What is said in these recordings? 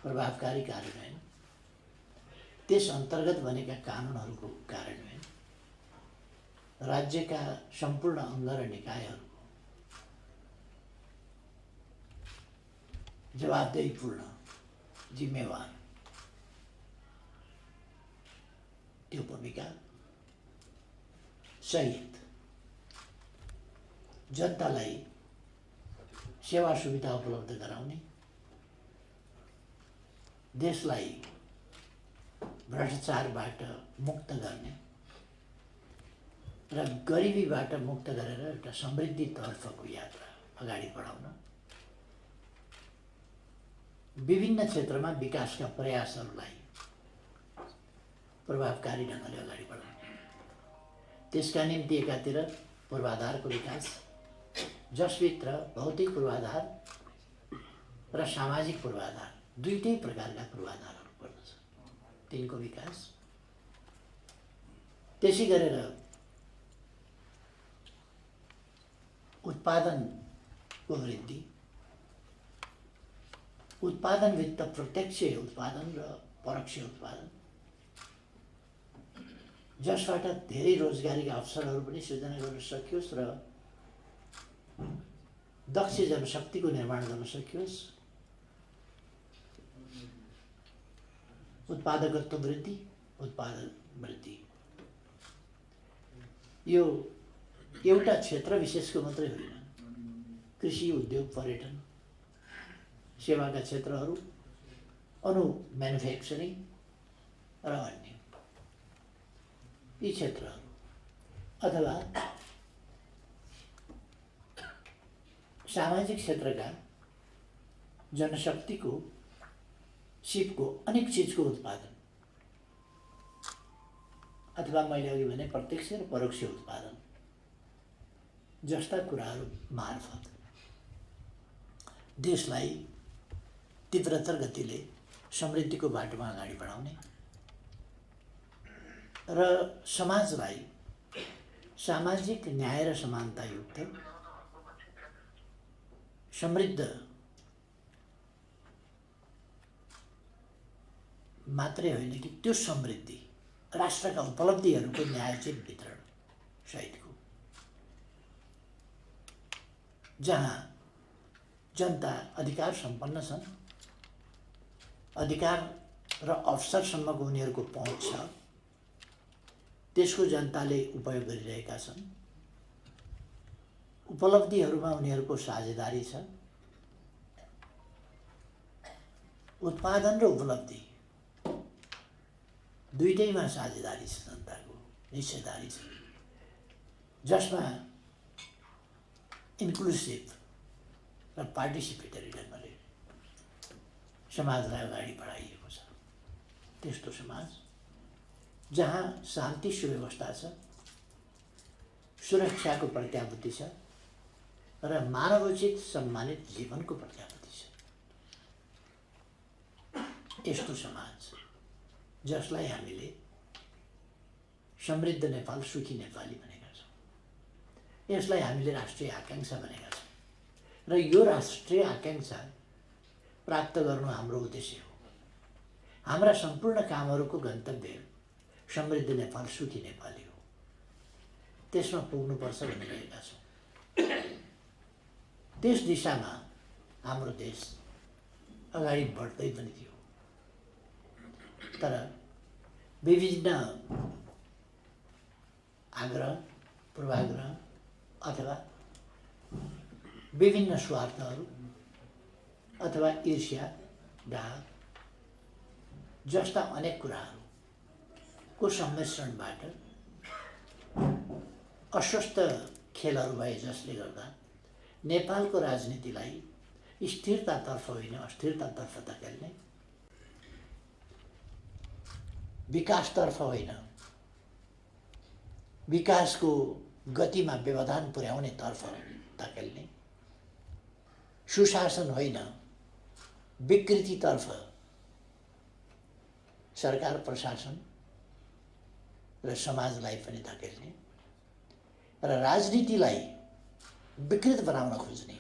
प्रभावकारी कार्यान्वयन, त्यस अन्तर्गत बनेका कानुनहरूको कार्यान्वयन, राज्यका सम्पूर्ण अङ्ग र निकायहरूको जवाबदेहीपूर्ण, जिम्मेवार त्यो भूमिका सहित जनतालाई सेवा सुविधा उपलब्ध गराउने, देशलाई भ्रष्टाचारबाट मुक्त गर्ने र गरिबीबाट मुक्त गरेर एउटा समृद्धितर्फको यात्रा अगाडि बढाउन विभिन्न क्षेत्रमा विकासका प्रयासहरूलाई प्रभावकारी ढङ्गले अगाडि बढाउने, त्यसका निम्ति एकातिर पूर्वाधारको विकास, जसभित्र भौतिक पूर्वाधार र सामाजिक पूर्वाधार दुईटै प्रकारका पूर्वाधारहरू पर्दछ, तिनको विकास, त्यसै गरेर उत्पादनको वृद्धि, उत्पादनभित्र प्रत्यक्ष उत्पादन र परोक्ष उत्पादन, जसबाट धेरै रोजगारीका अवसरहरू पनि सृजना गर्न सकियोस् र दक्ष जनशक्तिको निर्माण गर्न सकियोस्, उत्पादकत्व वृद्धि, उत्पादन वृद्धि। यो एउटा क्षेत्र विशेषको मात्रै होइन, कृषि, उद्योग, पर्यटन, सेवाका क्षेत्रहरू, म्यानुफ्याक्चरिङ र अन्य यी क्षेत्रहरू अथवा सामाजिक क्षेत्रका जनशक्तिको सिपको अनेक चिजको उत्पादन अथवा मैले अघि भने प्रत्यक्ष र परोक्ष उत्पादन जस्ता कुराहरू मार्फत देशलाई तीव्रतर गतिले समृद्धिको बाटोमा अगाडि बढाउने र समाजलाई सामाजिक न्याय र समानतायुक्त समृद्ध मात्रै होइन कि त्यो समृद्धि राष्ट्रका उपलब्धिहरूको न्यायोचित वितरण सहितको, जहाँ जनता अधिकार सम्पन्न छन्, अधिकार र अवसरसम्मको उनीहरूको पहुँच छ, त्यसको जनताले उपयोग गरिरहेका छन्, उपलब्धिहरूमा उनीहरूको साझेदारी छ, उत्पादन र उपलब्धि दुईटैमा साझेदारी छ, जनताको हिस्सेदारी छ, जसमा इन्क्लुसिभ र पार्टिसिपेटरी ढङ्गले समाजलाई अगाडि बढाइएको छ। त्यस्तो समाज जहाँ शान्ति सुव्यवस्था छ, सुरक्षाको प्रत्याभूति छ र मानवोचित सम्मानित जीवनको प्रत्याभूति छ। यस्तो समाज जसलाई हामीले समृद्ध नेपाल, सुखी नेपाली भनेका छौँ, यसलाई हामीले राष्ट्रिय आकांक्षा भनेका छौँ र यो राष्ट्रिय आकांक्षा प्राप्त गर्नु हाम्रो उद्देश्य हो। हाम्रा सम्पूर्ण कामहरूको गन्तव्य समृद्ध नेपाल, सुखी नेपाली हो। त्यसमा पुग्नुपर्छ भनिरहेका छौँ। त्यस दिशामा हाम्रो देश अगाडि बढ्दै पनि थियो, तर विभिन्न आग्रह, पूर्वाग्रह अथवा विभिन्न स्वार्थहरू अथवा ईर्ष्या, डाह जस्ता अनेक कुराहरूको सम्मिश्रणबाट अस्वस्थ खेलहरू भए, जसले गर्दा नेपालको राजनीतिलाई स्थिरतातर्फ होइन अस्थिरतातर्फ धकेल्ने, विकासतर्फ होइन विकासको गतिमा व्यवधान पुर्याउने तर्फ धकेल्ने, सुशासन होइन विकृतितर्फ सरकार, प्रशासन र समाजलाई पनि धकेल्ने र राजनीतिलाई विकृत बनाउन खोज्ने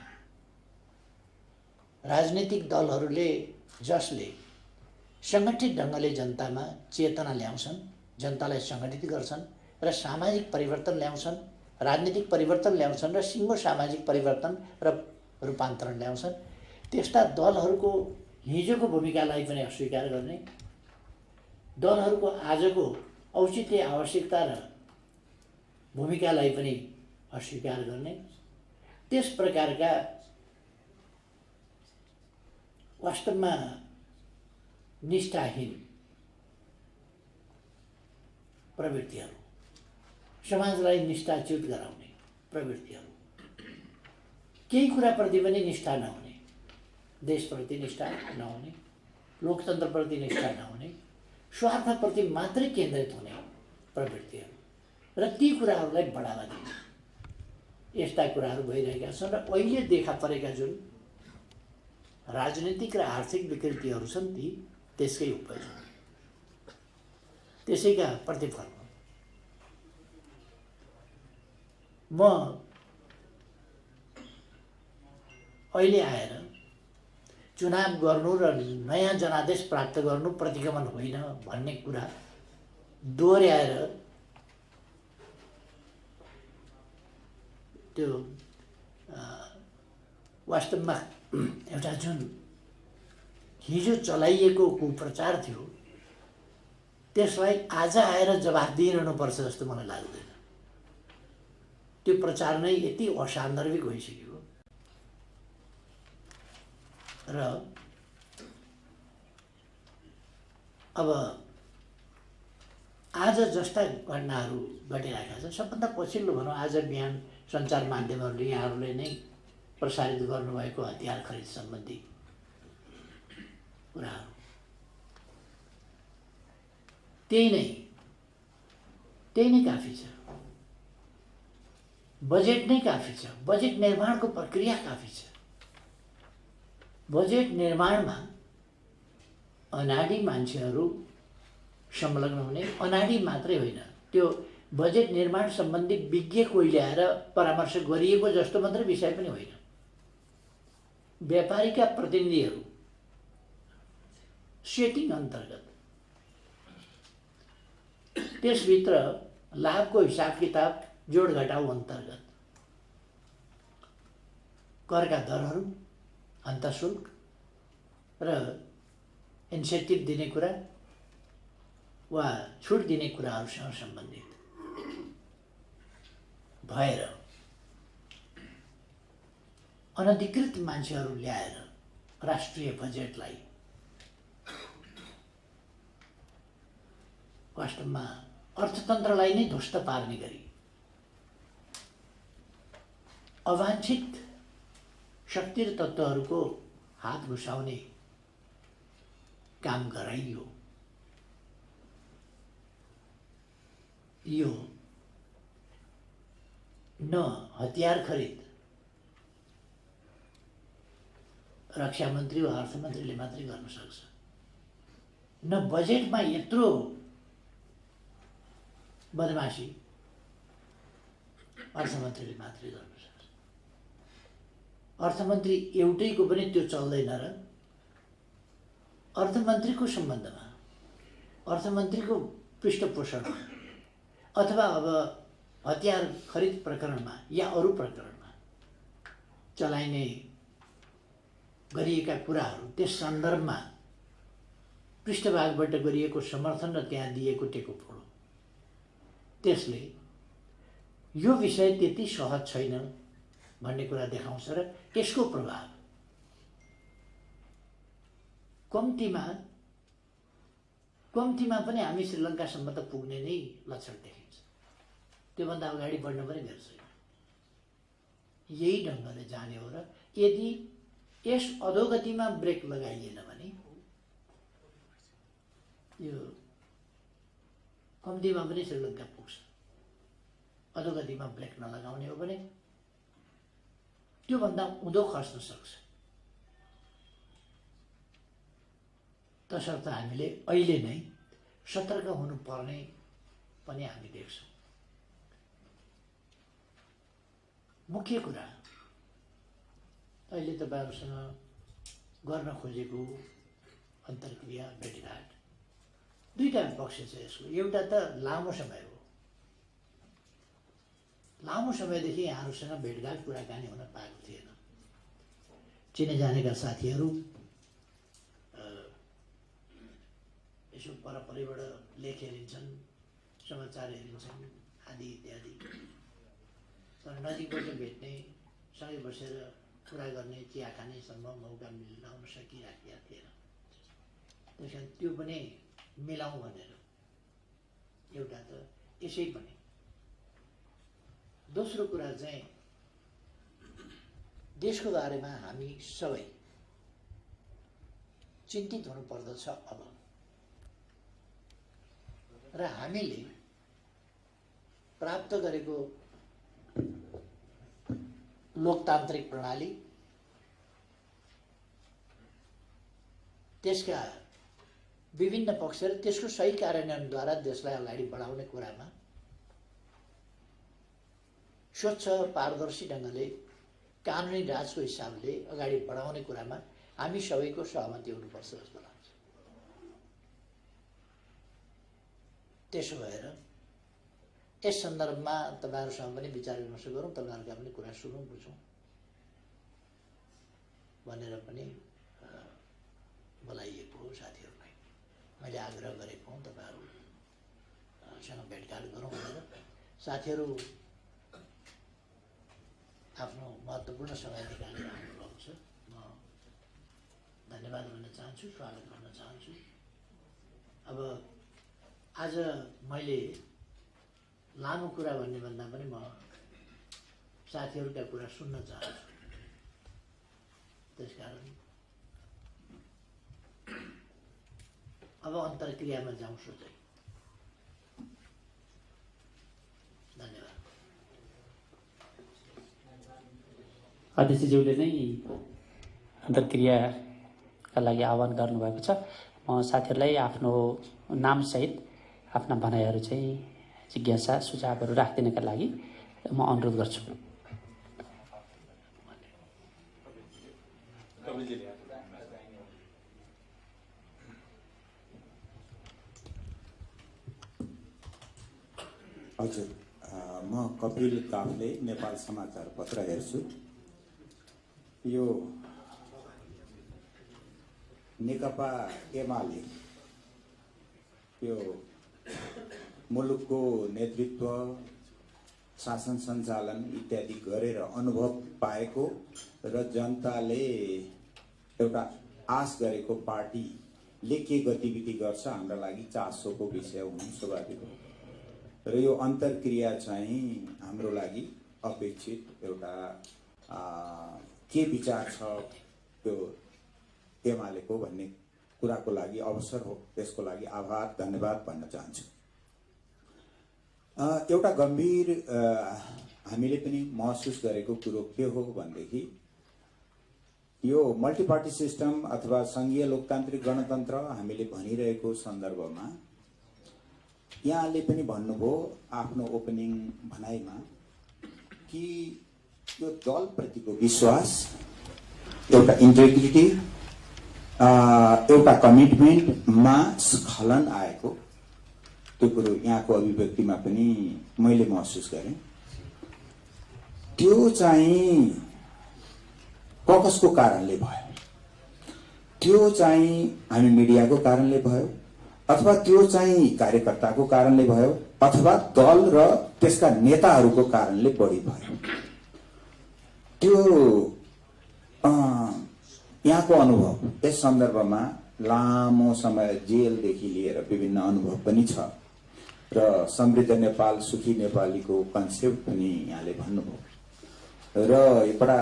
राजनीतिक दलहरूले, जसले सङ्गठित ढङ्गले जनतामा चेतना ल्याउँछन्, जनतालाई सङ्गठित गर्छन् र सामाजिक परिवर्तन ल्याउँछन्, राजनीतिक परिवर्तन ल्याउँछन् र सिङ्गो सामाजिक परिवर्तन र रूपान्तरण ल्याउँछन्। त्यस्ता दलहरूको हिजोको भूमिकालाई पनि अस्वीकार गर्ने, दलहरूको आजको औचित्य आवश्यकता र भूमिकालाई पनि अस्वीकार गर्ने, त्यस प्रकारका वास्तवमा निष्ठाहीन प्रवृत्तिहरू, समाजलाई निष्ठाच्युत गराउने प्रवृत्तिहरू, केही कुराप्रति पनि निष्ठा नहुने, देशप्रति निष्ठा नहुने, लोकतन्त्रप्रति निष्ठा नहुने, स्वार्थप्रति मात्रै केन्द्रित हुने प्रवृत्तिहरू र ती कुराहरूलाई बढावा दिने, यस्ता कुराहरू भइरहेका छन्। र अहिले देखा परेका जुन राजनीतिक र आर्थिक विकृतिहरू छन् ती त्यसकै उपज हो, त्यसैका प्रतिफल हो। म अहिले आएर चुनाव गर्नु र नयाँ जनादेश प्राप्त गर्नु प्रतिगमन होइन भन्ने कुरा दोहोऱ्याएर त्यो वास्तवमा एउटा जुन हिजो चलाइएको कुप्रचार थियो त्यसलाई आज आएर जवाफ दिइरहनुपर्छ जस्तो मलाई लाग्दैन। त्यो प्रचार नै यति असान्दर्भिक भइसक्यो र अब आज जस्ता घटनाहरू घटिरहेका छन्, सबभन्दा पछिल्लो भनौँ आज बिहान सञ्चार माध्यमहरूले यहाँहरूले नै प्रसारित गर्नुभएको हतियार खरिद सम्बन्धी कुराहरू, त्यही नै काफी छ। बजेट नै काफी छ, बजेट निर्माणको प्रक्रिया काफी छ। बजेट निर्माणमा अनाडी मान्छेहरू संलग्न हुने, अनाडी मात्रै होइन, त्यो बजेट निर्माण सम्बन्धी विज्ञ कोही ल्याएर परामर्श गरिएको जस्तो मात्रै विषय पनि होइन। व्यापारीका प्रतिनिधिहरू सेटिङ अन्तर्गत त्यसभित्र लाभको हिसाब किताब जोड घटाउ अन्तर्गत करका दरहरू, अन्तःशुल्क र इन्सेन्टिभ दिने कुरा वा छुट दिने कुराहरूसँग सम्बन्धित भएर अनधिकृत मान्छेहरू ल्याएर राष्ट्रिय बजेटलाई वास्तवमा अर्थतन्त्रलाई नै ध्वस्त पार्ने गरी अवाञ्छित शक्ति र तत्त्वहरूको हात घुसाउने काम गराइयो। यो न हतियार खरिद रक्षा मन्त्री वा अर्थमन्त्रीले मात्रै गर्न सक्छ, न बजेटमा यत्रो बदमासी अर्थमन्त्रीले मात्रै गर्न सक्छ। अर्थमन्त्री एउटैको पनि त्यो चल्दैन र अर्थमन्त्रीको सम्बन्धमा, अर्थमन्त्रीको पृष्ठपोषणमा अथवा अब हतियार खरिद प्रकरणमा या अरू प्रकरणमा चलाइने गरिएका कुराहरू, त्यस सन्दर्भमा पृष्ठभागबाट गरिएको समर्थन र त्यहाँ दिएको टेकोफोडो, त्यसले यो विषय त्यति सहज छैन भन्ने कुरा देखाउँछ र यसको प्रभाव कम्तीमा पनि हामी श्रीलङ्कासम्म त पुग्ने नै लक्षण देखिन्छ। त्योभन्दा अगाडि बढ्न पनि मेरो छैन। यही ढङ्गले जाने हो र यदि यस अधोगतिमा ब्रेक लगाइएन भने यो कम्तीमा पनि श्रीलङ्का पुग्छ। अधोगतिमा ब्रेक नलगाउने हो भने त्योभन्दा उँधो खस्न सक्छ। तसर्थ हामीले अहिले नै सतर्क हुनुपर्ने पनि हामी देख्छौँ। मुख्य कुरा अहिले तपाईहरुसँग गर्न खोजेको अन्तर्क्रिया भेटघाट दुईटा पक्ष छ यसको। एउटा त लामो समय हो, लामो समयदेखि यहाँहरूसँग भेटघाट कुराकानी हुन पाएको थिएन। चिने जानेका साथीहरू यसो परपरैबाट लेख हेरिन्छन्, समाचार हेरिन्छन् आदि इत्यादि, तर नजिकबाट भेट्ने, सँगै बसेर कुरा गर्ने, चिया खानेसम्म मौका मिलाउन सकिराखेका थिएन। त्यस कारण त्यो पनि मिलाउँ भनेर एउटा त यसै पनि। दोस्रो कुरा चाहिँ देशको बारेमा हामी सबै चिन्तित हुनुपर्दछ अब। र हामीले प्राप्त गरेको लोकतान्त्रिक प्रणाली, त्यसका विभिन्न पक्षहरू त्यसको सही कार्यान्वयनद्वारा देशलाई अगाडि बढाउने कुरामा स्वच्छ पारदर्शी ढङ्गले कानुनी राजको हिसाबले अगाडि बढाउने कुरामा हामी सबैको सहमति हुनुपर्छ जस्तो लाग्छ। त्यसो भएर यस सन्दर्भमा तपाईहरुसँग पनि विचार विमर्श गरौँ, तपाईहरुका पनि कुरा सुनौँ, बुझौँ भनेर पनि बोलाइएको हो साथीहरूलाई। मैले आग्रह गरेको हुँ तपाईहरुसँग भेटघाट गरौँ भनेर। साथीहरू आफ्नो महत्त्वपूर्ण समय निकालेर आउनुभएको छ। म धन्यवाद भन्न चाहन्छु, स्वागत गर्न चाहन्छु। अब आज मैले लामो कुरा भन्ने भन्दा पनि म साथीहरूका कुरा सुन्न चाहन्छु। त्यसकारण अब अन्तर्क्रियामा जाउँ सोझै। धन्यवाद। अध्यक्षज्यूले नै अन्तर्क्रियाका लागि आह्वान गर्नुभएको छ। म साथीहरूलाई आफ्नो नामसहित आफ्ना भनाइहरू चाहिँ जिज्ञासा सुझावहरू राखिदिनका लागि म अनुरोध गर्छु। हजुर, म कपिल काफले नेपाल समाचार पत्र हेर्छु। यो नेकपा एमाले यो मुलुकको नेतृत्व, शासन सञ्चालन इत्यादि गरेर अनुभव पाएको र जनताले एउटा आश गरेको पार्टीले के गतिविधि गर्छ हाम्रा लागि चासोको विषय हुनु स्वाभाविक हो। र यो अन्तर्क्रिया चाहिँ हाम्रो लागि अपेक्षित एउटा के विचार छ त्यो एमालेको भन्ने कुराको लागि अवसर हो। त्यसको लागि आभार धन्यवाद भन्न चाहन्छु। एउटा गम्भीर हामीले पनि महसुस गरेको कुरो के हो भनेदेखि यो मल्टी पार्टी सिस्टम अथवा संघीय लोकतान्त्रिक गणतन्त्र हामीले भनिरहेको सन्दर्भमा यहाँले पनि भन्नुभयो आफ्नो ओपनिङ भनाइमा कि यो दलप्रतिको विश्वास, एउटा इन्टेग्रिटी, एउटा कमिटमेन्टमा स्खलन आएको त्यो कुरो यहाँको अभिव्यक्तिमा पनि मैले महसुस गरेँ। त्यो चाहिँ कसको कारणले भयो? त्यो चाहिँ हामी मिडियाको कारणले भयो, अथवा त्यो चाहिँ कार्यकर्ताको कारणले भयो, अथवा दल र त्यसका नेताहरूको कारणले बढी भयो। त्यो यहाँको अनुभव यस सन्दर्भमा लामो समय जेलदेखि लिएर विभिन्न अनुभव पनि छ र समृद्ध नेपाल सुखी नेपालीको कन्सेप्ट पनि यहाँले भन्नुभयो र एउटा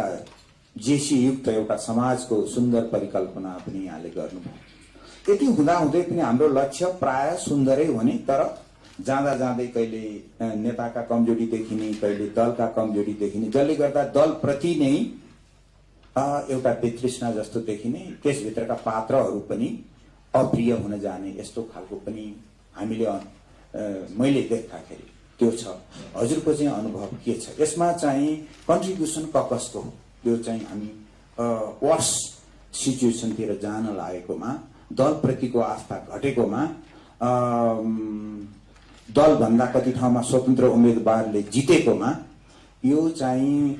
जेसी युक्त एउटा समाजको सुन्दर परिकल्पना पनि यहाँले गर्नुभयो। यति हुँदाहुँदै पनि हाम्रो लक्ष्य प्राय सुन्दरै हुने, तर जाँदा जाँदै कहिले नेताका कमजोरी देखिने, कहिले दलका कमजोरी देखिने, जसले गर्दा दलप्रति नै एउटा वितृष्णा जस्तो देखिने, त्यसभित्रका पात्रहरू पनि अप्रिय हुन जाने, यस्तो खालको पनि हामीले मैले देख्दाखेरि त्यो छ। हजुरको चाहिँ अनुभव के छ यसमा? चाहिँ कन्ट्रिब्युसन कसको हो? त्यो चाहिँ हामी वर्स सिचुएसनतिर जान लागेकोमा दलप्रतिको आस्था घटेकोमा दलभन्दा कति ठाउँमा स्वतन्त्र उम्मेदवारले जितेकोमा यो चाहिँ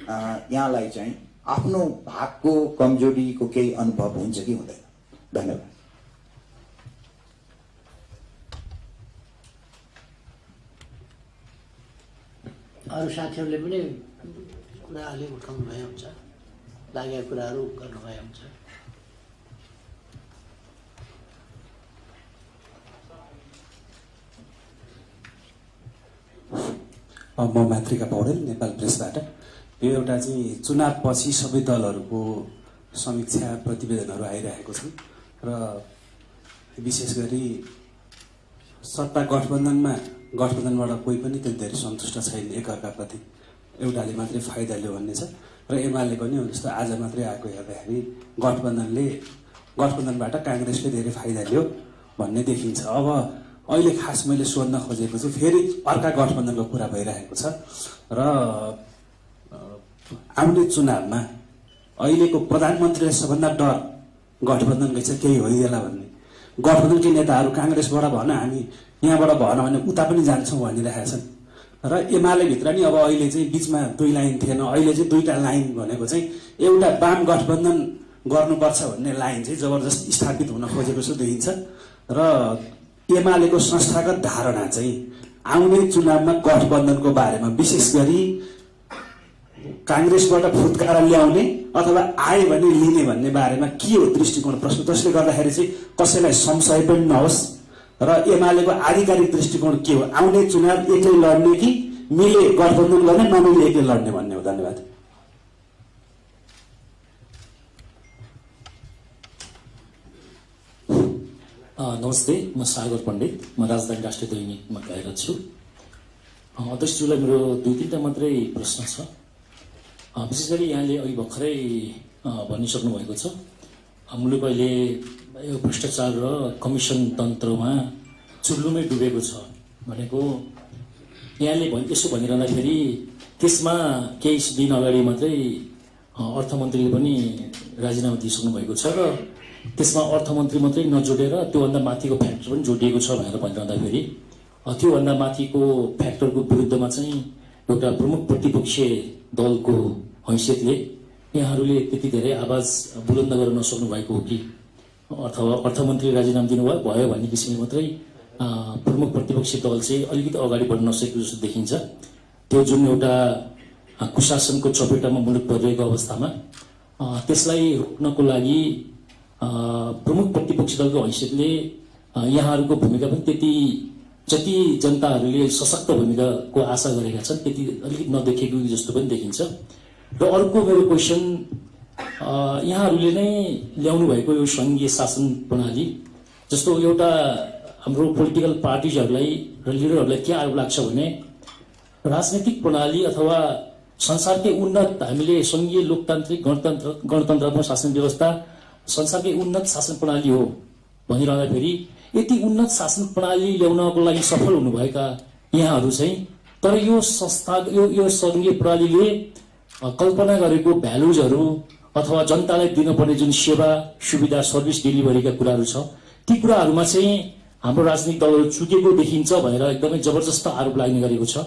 यहाँलाई चाहिँ आफ्नो भागको कमजोरीको केही अनुभव हुन्छ कि हुँदैन? धन्यवाद। अरू साथीहरूले पनि कुरा अलि उठाउनु भए हुन्छ, लागेका कुराहरू गर्नुभए हुन्छ। म मातृका पौडेल, नेपाल प्रेसबाट। यो एउटा चाहिँ चुनावपछि सबै दलहरूको समीक्षा प्रतिवेदनहरू आइरहेको छन् र विशेष गरी सत्ता गठबन्धनबाट कोही पनि त्यति धेरै सन्तुष्ट छैन एकअर्काप्रति, एउटाले मात्रै फाइदा लियो भन्ने छ। र एमाले पनि जस्तो आज मात्रै आएको हेर्दाखेरि गठबन्धनबाट काङ्ग्रेसले धेरै फाइदा लियो भन्ने देखिन्छ। अब अहिले खास मैले सोध्न खोजेको छु, फेरि अर्का गठबन्धनको कुरा भइरहेको छ र आउने चुनावमा अहिलेको प्रधानमन्त्रीले सबभन्दा डर गठबन्धनकै चाहिँ केही होइदेला भन्ने। गठबन्धनकै नेताहरू काङ्ग्रेसबाट भन, हामी यहाँबाट भन भने उता पनि जान्छौँ भनिरहेका छन्। र एमाले भित्र नि अब अहिले चाहिँ बिचमा 2 लाइन थिएन, अहिले चाहिँ 2टा लाइन भनेको चाहिँ एउटा वाम गठबन्धन गर्नुपर्छ भन्ने लाइन चाहिँ जबरजस्त स्थापित हुन खोजेको जस्तो देखिन्छ। र एमालेको संस्थागत धारणा चाहिँ आउने चुनावमा गठबन्धनको बारेमा विशेष गरी काङ्ग्रेसबाट फुत्कारा ल्याउने अथवा आए भने लिने भन्ने बारेमा के हो दृष्टिकोण प्रश्न, जसले गर्दाखेरि चाहिँ कसैलाई संशय पनि नहोस्। र एमालेको आधिकारिक दृष्टिकोण के हो, आउने चुनाव एक्लै लड्ने कि मिले गठबन्धन गर्ने, नमिले एक्लै लड्ने भन्ने हो? धन्यवाद। नमस्ते, म सागर पण्डित, म राजधानी राष्ट्रिय दैनिकमा कार्यरत छु। अध्यक्षज्यूलाई मेरो 2-3टा मात्रै प्रश्न छ। विशेष गरी यहाँले अघि भर्खरै भनिसक्नु भएको छ, मुलुक अहिले यो भ्रष्टाचार र कमिसन तन्त्रमा चुल्लुमै डुबेको छ भनेको यहाँले यसो भनिरहँदाखेरि त्यसमा केही दिन अगाडि मात्रै अर्थमन्त्रीले पनि राजीनामा दिइसक्नु भएको छ र त्यसमा अर्थमन्त्री मात्रै नजोडेर त्योभन्दा माथिको फ्याक्टर पनि जोडिएको छ भनेर भनिरहँदाखेरि त्योभन्दा माथिको फ्याक्टरको विरुद्धमा चाहिँ एउटा प्रमुख प्रतिपक्षीय दलको हैसियतले यहाँहरूले त्यति धेरै आवाज बुलन्द गर्न नसक्नु भएको हो कि, अथवा अर्थमन्त्री राजीनामा दिनुभयो भन्ने किसिमले मात्रै प्रमुख प्रतिपक्षी दल चाहिँ अलिकति अगाडि बढ्न नसकेको जस्तो देखिन्छ। त्यो जुन एउटा कुशासनको चपेटामा मुलुक परिरहेको अवस्थामा त्यसलाई रोक्नको लागि प्रमुख प्रतिपक्षी दलको हैसियतले यहाँहरूको भूमिका पनि त्यति जति जनताहरूले सशक्त भूमिकाको आशा गरेका छन् त्यति अलिकति नदेखिएको जस्तो पनि देखिन्छ। र अर्को मेरो क्वेसन, यहाँहरूले नै ल्याउनु भएको यो सङ्घीय शासन प्रणाली जस्तो एउटा हाम्रो पोलिटिकल पार्टिजहरूलाई र लिडरहरूलाई के आरोप लाग्छ भने राजनैतिक प्रणाली अथवा संसारकै उन्नत, हामीले सङ्घीय लोकतान्त्रिक गणतन्त्रको शासन व्यवस्था संसारकै उन्नत शासन प्रणाली हो भनिरहँदाखेरि यति उन्नत शासन प्रणाली ल्याउनको लागि सफल हुनुभएका यहाँहरू चाहिँ, तर यो संस्था यो सङ्घीय प्रणालीले कल्पना गरेको भ्यालुजहरू अथवा जनतालाई दिनुपर्ने जुन सेवा सुविधा सर्भिस डेलिभरीका कुराहरू छ ती कुराहरूमा चाहिँ हाम्रो राजनीतिक दलहरू चुकेको देखिन्छ भनेर एकदमै जबरजस्त आरोप लाग्ने गरेको छ।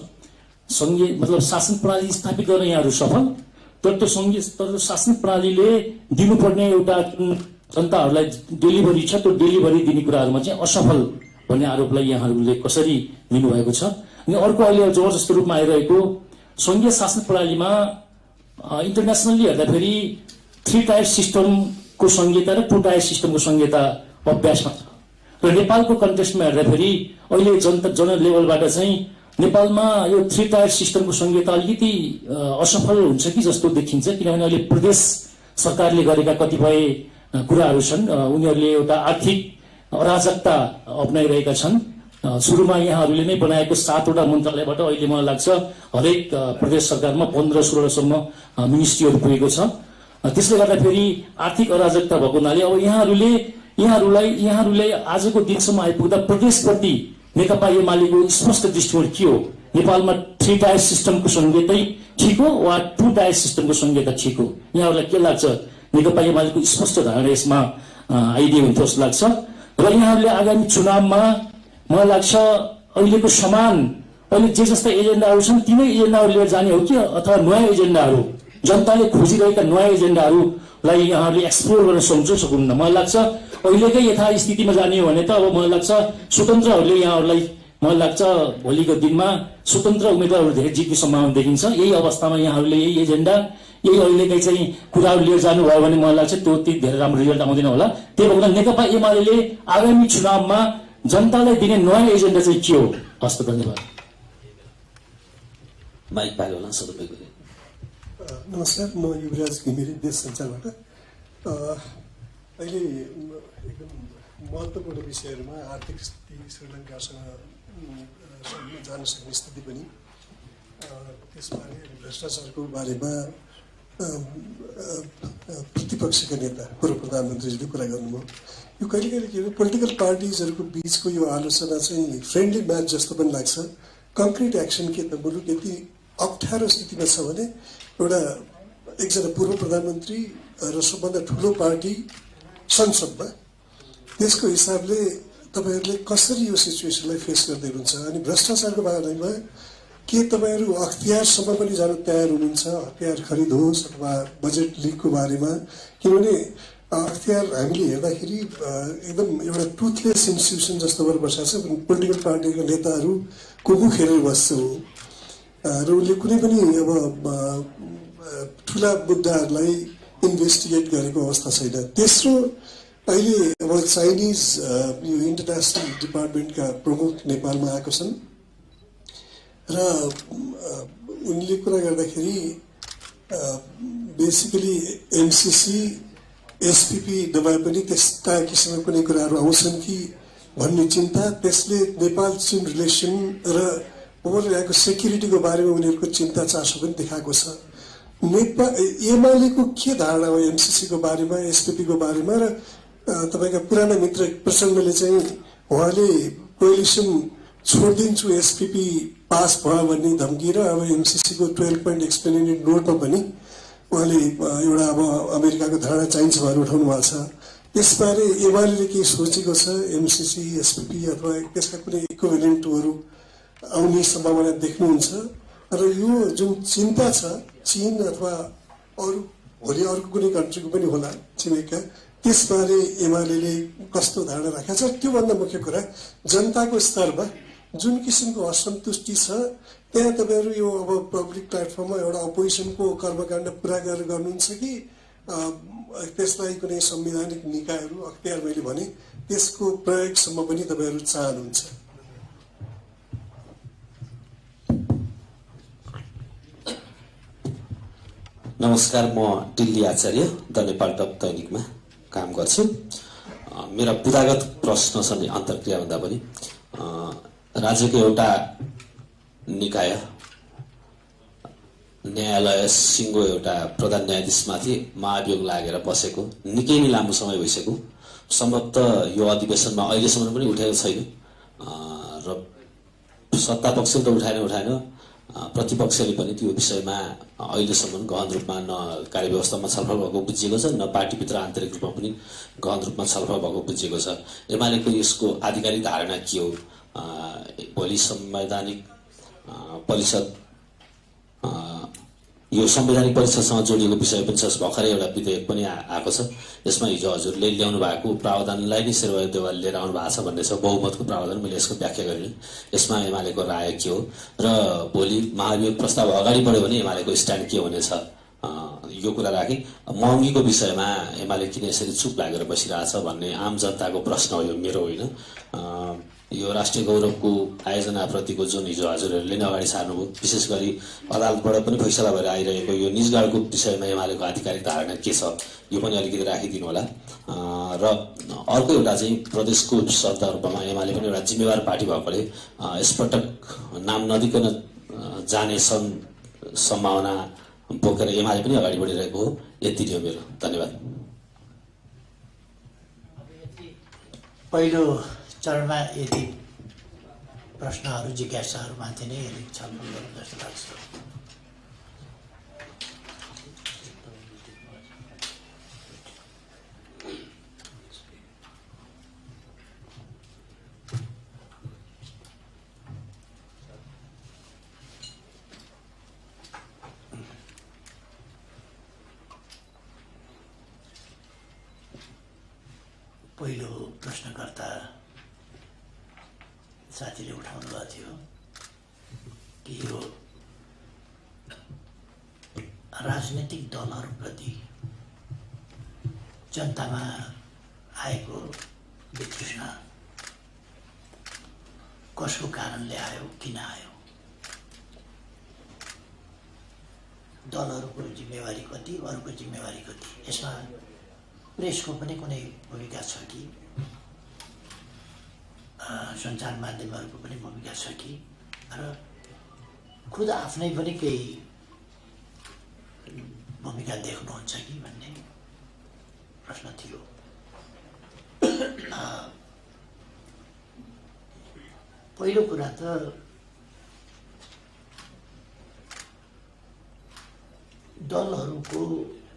सङ्घीय मतलब शासन प्रणाली स्थापित गर्न यहाँहरू सफल, तर त्यो शासन प्रणालीले दिनुपर्ने एउटा जनताहरूलाई डेलिभरी छ त्यो डेलिभरी दिने कुराहरूमा चाहिँ असफल भन्ने आरोपलाई यहाँहरूले कसरी लिनुभएको छ? अनि अर्को अहिले जबरजस्त रूपमा आइरहेको सङ्घीय शासन प्रणालीमा इन्टरनेसनल्ली हेर्दाखेरि 3 टायर सिस्टमको संहिता र 2 टायर सिस्टमको संहिता अभ्यासमा छ र नेपालको कन्टेक्स्टमा हेर्दाखेरि अहिले जनरल लेभलबाट चाहिँ नेपालमा यो 3 टायर सिस्टमको संहिता अलिकति असफल हुन्छ कि जस्तो देखिन्छ, किनभने अहिले प्रदेश सरकारले गरेका कतिपय कुराहरू छन्, उनीहरूले एउटा आर्थिक अराजकता अपनाइरहेका छन्। सुरुमा यहाँहरूले नै बनाएको 7वटा मन्त्रालयबाट अहिले मलाई लाग्छ हरेक प्रदेश सरकारमा 15-16सम्म मिनिस्ट्रीहरू पुगेको छ। त्यसले गर्दाखेरि आर्थिक अराजकता भएको हुनाले अब यहाँहरूले आजको दिनसम्म आइपुग्दा प्रदेशप्रति नेकपा एमालेको स्पष्ट दृष्टिकोण के हो? नेपालमा 3 टायर सिस्टमको संहितै ठिक हो वा 2 टायर सिस्टमको संहिता ठिक हो? यहाँहरूलाई के लाग्छ? नेकपा एमालेको स्पष्ट धारणा यसमा आइडिया हुन्थ्यो जस्तो लाग्छ। र यहाँहरूले आगामी चुनावमा मलाई लाग्छ अहिलेको समान अहिले जे जस्ता एजेन्डाहरू छन् तिनै एजेन्डाहरू लिएर जाने हो कि अथवा नयाँ एजेन्डाहरू जनताले खोजिरहेका नयाँ एजेन्डाहरूलाई यहाँहरूले एक्सप्लोर गर्न सक्नुहुन्न। मलाई लाग्छ अहिलेकै यथास्थितिमा जाने हो भने त अब मलाई लाग्छ स्वतन्त्रहरूले यहाँहरूलाई मलाई लाग्छ भोलिको दिनमा स्वतन्त्र उम्मेद्वारहरू धेरै जित्ने सम्भावना देखिन्छ। यही अवस्थामा यहाँहरूले यही एजेन्डा यही अहिलेकै चाहिँ कुराहरू लिएर जानुभयो भने मलाई लाग्छ त्यो त्यति धेरै राम्रो रिजल्ट आउँदैन होला। त्यही भएर नेकपा एमाले आगामी चुनावमा जनतालाई दिने नयाँ एजेन्डा चाहिँ के हो? हस्त धन्यवाद। माइक पायो होला सदुपयोग। नमस्कार, म युवराज घिमिरे देश सञ्चारबाट। अहिले एकदम महत्त्वपूर्ण विषयहरूमा आर्थिक स्थिति श्रीलङ्कासँग जान सक्ने स्थिति पनि, त्यसबारे भ्रष्टाचारको बारेमा प्रतिपक्षका नेता पूर्व प्रधानमन्त्रीजीले कुरा गर्नुभयो। यो कहिले कहिले के हो, पोलिटिकल पार्टिजहरूको बिचको यो आलोचना चाहिँ फ्रेन्डली म्याच जस्तो पनि लाग्छ। कङ्क्रिट एक्सन के त मुलुक यति अप्ठ्यारो स्थितिमा छ भने एउटा एकजना पूर्व प्रधानमन्त्री र सबभन्दा ठुलो पार्टी संसदमा, त्यसको हिसाबले तपाईँहरूले कसरी यो सिचुएसनलाई फेस गर्दै हुनुहुन्छ? अनि भ्रष्टाचारको बारेमा के तपाईँहरू अख्तियारसम्म पनि जान तयार हुनुहुन्छ? हतियार खरिद होस् अथवा बजेट लिकको बारेमा, किनभने अख्तियार हामीले हेर्दाखेरि एकदम एउटा टुथलेस इन्स्टिट्युसन जस्तो भएर बसेको छ। पोलिटिकल पार्टीका नेताहरू कुबु खेलेर बस्छ र उसले कुनै पनि अब ठुला मुद्दाहरूलाई इन्भेस्टिगेट गरेको अवस्था छैन। तेस्रो, अहिले अब चाइनिज यो इन्टरनेसनल डिपार्टमेन्टका प्रमुख नेपालमा आएको छन् र उनले कुरा गर्दाखेरि बेसिकली एमसिसी एसपिपी दबाए पनि त्यस्ता किसिमका कुनै कुराहरू आउँछन् कि भन्ने चिन्ता, त्यसले नेपाल चीन रिलेसन र ओभर यहाँको सेक्युरिटीको बारेमा उनीहरूको चिन्ता चासो पनि देखाएको छ। एमालेको के धारणा हो एमसिसीको बारेमा, एसपिपीको बारेमा? र तपाईँका पुराना मित्र प्रचण्डले चाहिँ उहाँले कोएलिसन छोडिदिन्छु एसपिपी पास भयो भन्ने धम्की र अब एमसिसीको 12 पोइन्ट एक्सप्लेनेटरी नोटमा पनि उहाँले एउटा अब अमेरिकाको धारणा चाहिन्छ भनेर उठाउनु भएको छ। त्यसबारे एमाले के सोचेको छ? एमसिसी एसपिपी अथवा त्यसका कुनै इक्विभ्यालेन्टहरू आउने सम्भावना देख्नुहुन्छ? र यो जुन चिन्ता छ चीन अथवा अरू भोलि अर्को कुनै कन्ट्रीको पनि होला छिमेकका, त्यसबारे एमाले कस्तो धारणा राखेको छ? त्योभन्दा मुख्य कुरा जनताको स्तरमा जुन किसिमको असन्तुष्टि छ त्यहाँ तपाईँहरू यो अब पब्लिक प्लेटफर्ममा एउटा अपोजिसनको कर्मकाण्ड पुरा गरेर गर्नुहुन्छ कि त्यसलाई कुनै संवैधानिक निकायहरू अख्तियार मैले भने त्यसको प्रयोगसम्म पनि तपाईँहरू चाहनुहुन्छ? नमस्कार, म टिल्ली आचार्य द नेपाल टप दैनिकमा काम गर्छु। मेरा बुदागत प्रश्न छन् अन्तर्क्रियाभन्दा पनि। राज्यको एउटा निकाय न्यायालय सिङ्गो एउटा प्रधान न्यायाधीशमाथि महाभियोग लागेर बसेको निकै नै लामो समय भइसक्यो। सम्भवतः यो अधिवेशनमा अहिलेसम्म पनि उठेको छैन र सत्तापक्षले त उठाएन, प्रतिपक्षले पनि त्यो विषयमा अहिलेसम्म गहन रूपमा न कार्यव्यवस्थामा छलफल भएको बुझिएको छ, न पार्टीभित्र आन्तरिक रूपमा पनि गहन रूपमा छलफल भएको बुझिएको छ। एमालेको यसको आधिकारिक धारणा के हो? भोलि संवैधानिक परिषद, यो संवैधानिक परिषदसँग जोडिएको विषय पनि छ। भर्खरै एउटा विधेयक पनि आएको छ। यसमा हिजो हजुरले ल्याउनु भएको प्रावधानलाई नै शेरबहादुर देउवाले लिएर आउनु भएको छ भन्ने छ, बहुमतको प्रावधान। मैले यसको व्याख्या गरेँ। यसमा एमालेको राय के हो र भोलि महाभियोग प्रस्ताव अगाडि बढ्यो भने एमालेको स्ट्यान्ड के हुनेछ? यो कुरा राखेँ। महँगीको विषयमा एमाले किन यसरी चुप लागेर बसिरहेछ भन्ने आम जनताको प्रश्न हो, यो मेरो होइन। यो राष्ट्रिय गौरवको आयोजनाप्रतिको जुन हिजो हजुरहरूले नै अगाडि सार्नुभयो, विशेष गरी अदालतबाट पनि फैसला भएर आइरहेको यो निजगाडको विषयमा एमालेको आधिकारिक धारणा के छ, यो पनि अलिकति राखिदिनु होला। र अर्को एउटा चाहिँ प्रदेशको सन्दर्भमा एमाले पनि एउटा जिम्मेवार पार्टी भएकोले यसपटक नाम नदिकन जाने सम्भावना बोकेर एमाले पनि अगाडि बढिरहेको हो। यति नै हो मेरो। धन्यवाद। पहिलो चरणमा यदि प्रश्नहरू जिज्ञासाहरूमाथि नै अलिक छलफल गरौँ जस्तो लाग्छ। पहिलो प्रश्नकर्ता साथीले उठाउनु भएको थियो कि यो राजनीतिक दलहरूप्रति जनतामा आएको वितृष्णा कसको कारणले आयो, किन आयो, दलहरूको जिम्मेवारी कति, अरूको जिम्मेवारी कति, यसमा प्रेसको पनि कुनै भूमिका छ कि, सञ्चार माध्यमहरूको पनि भूमिका छ कि, र खुद आफ्नै पनि केही भूमिका देख्नुहुन्छ कि भन्ने प्रश्न थियो। पहिलो कुरा त दलहरूको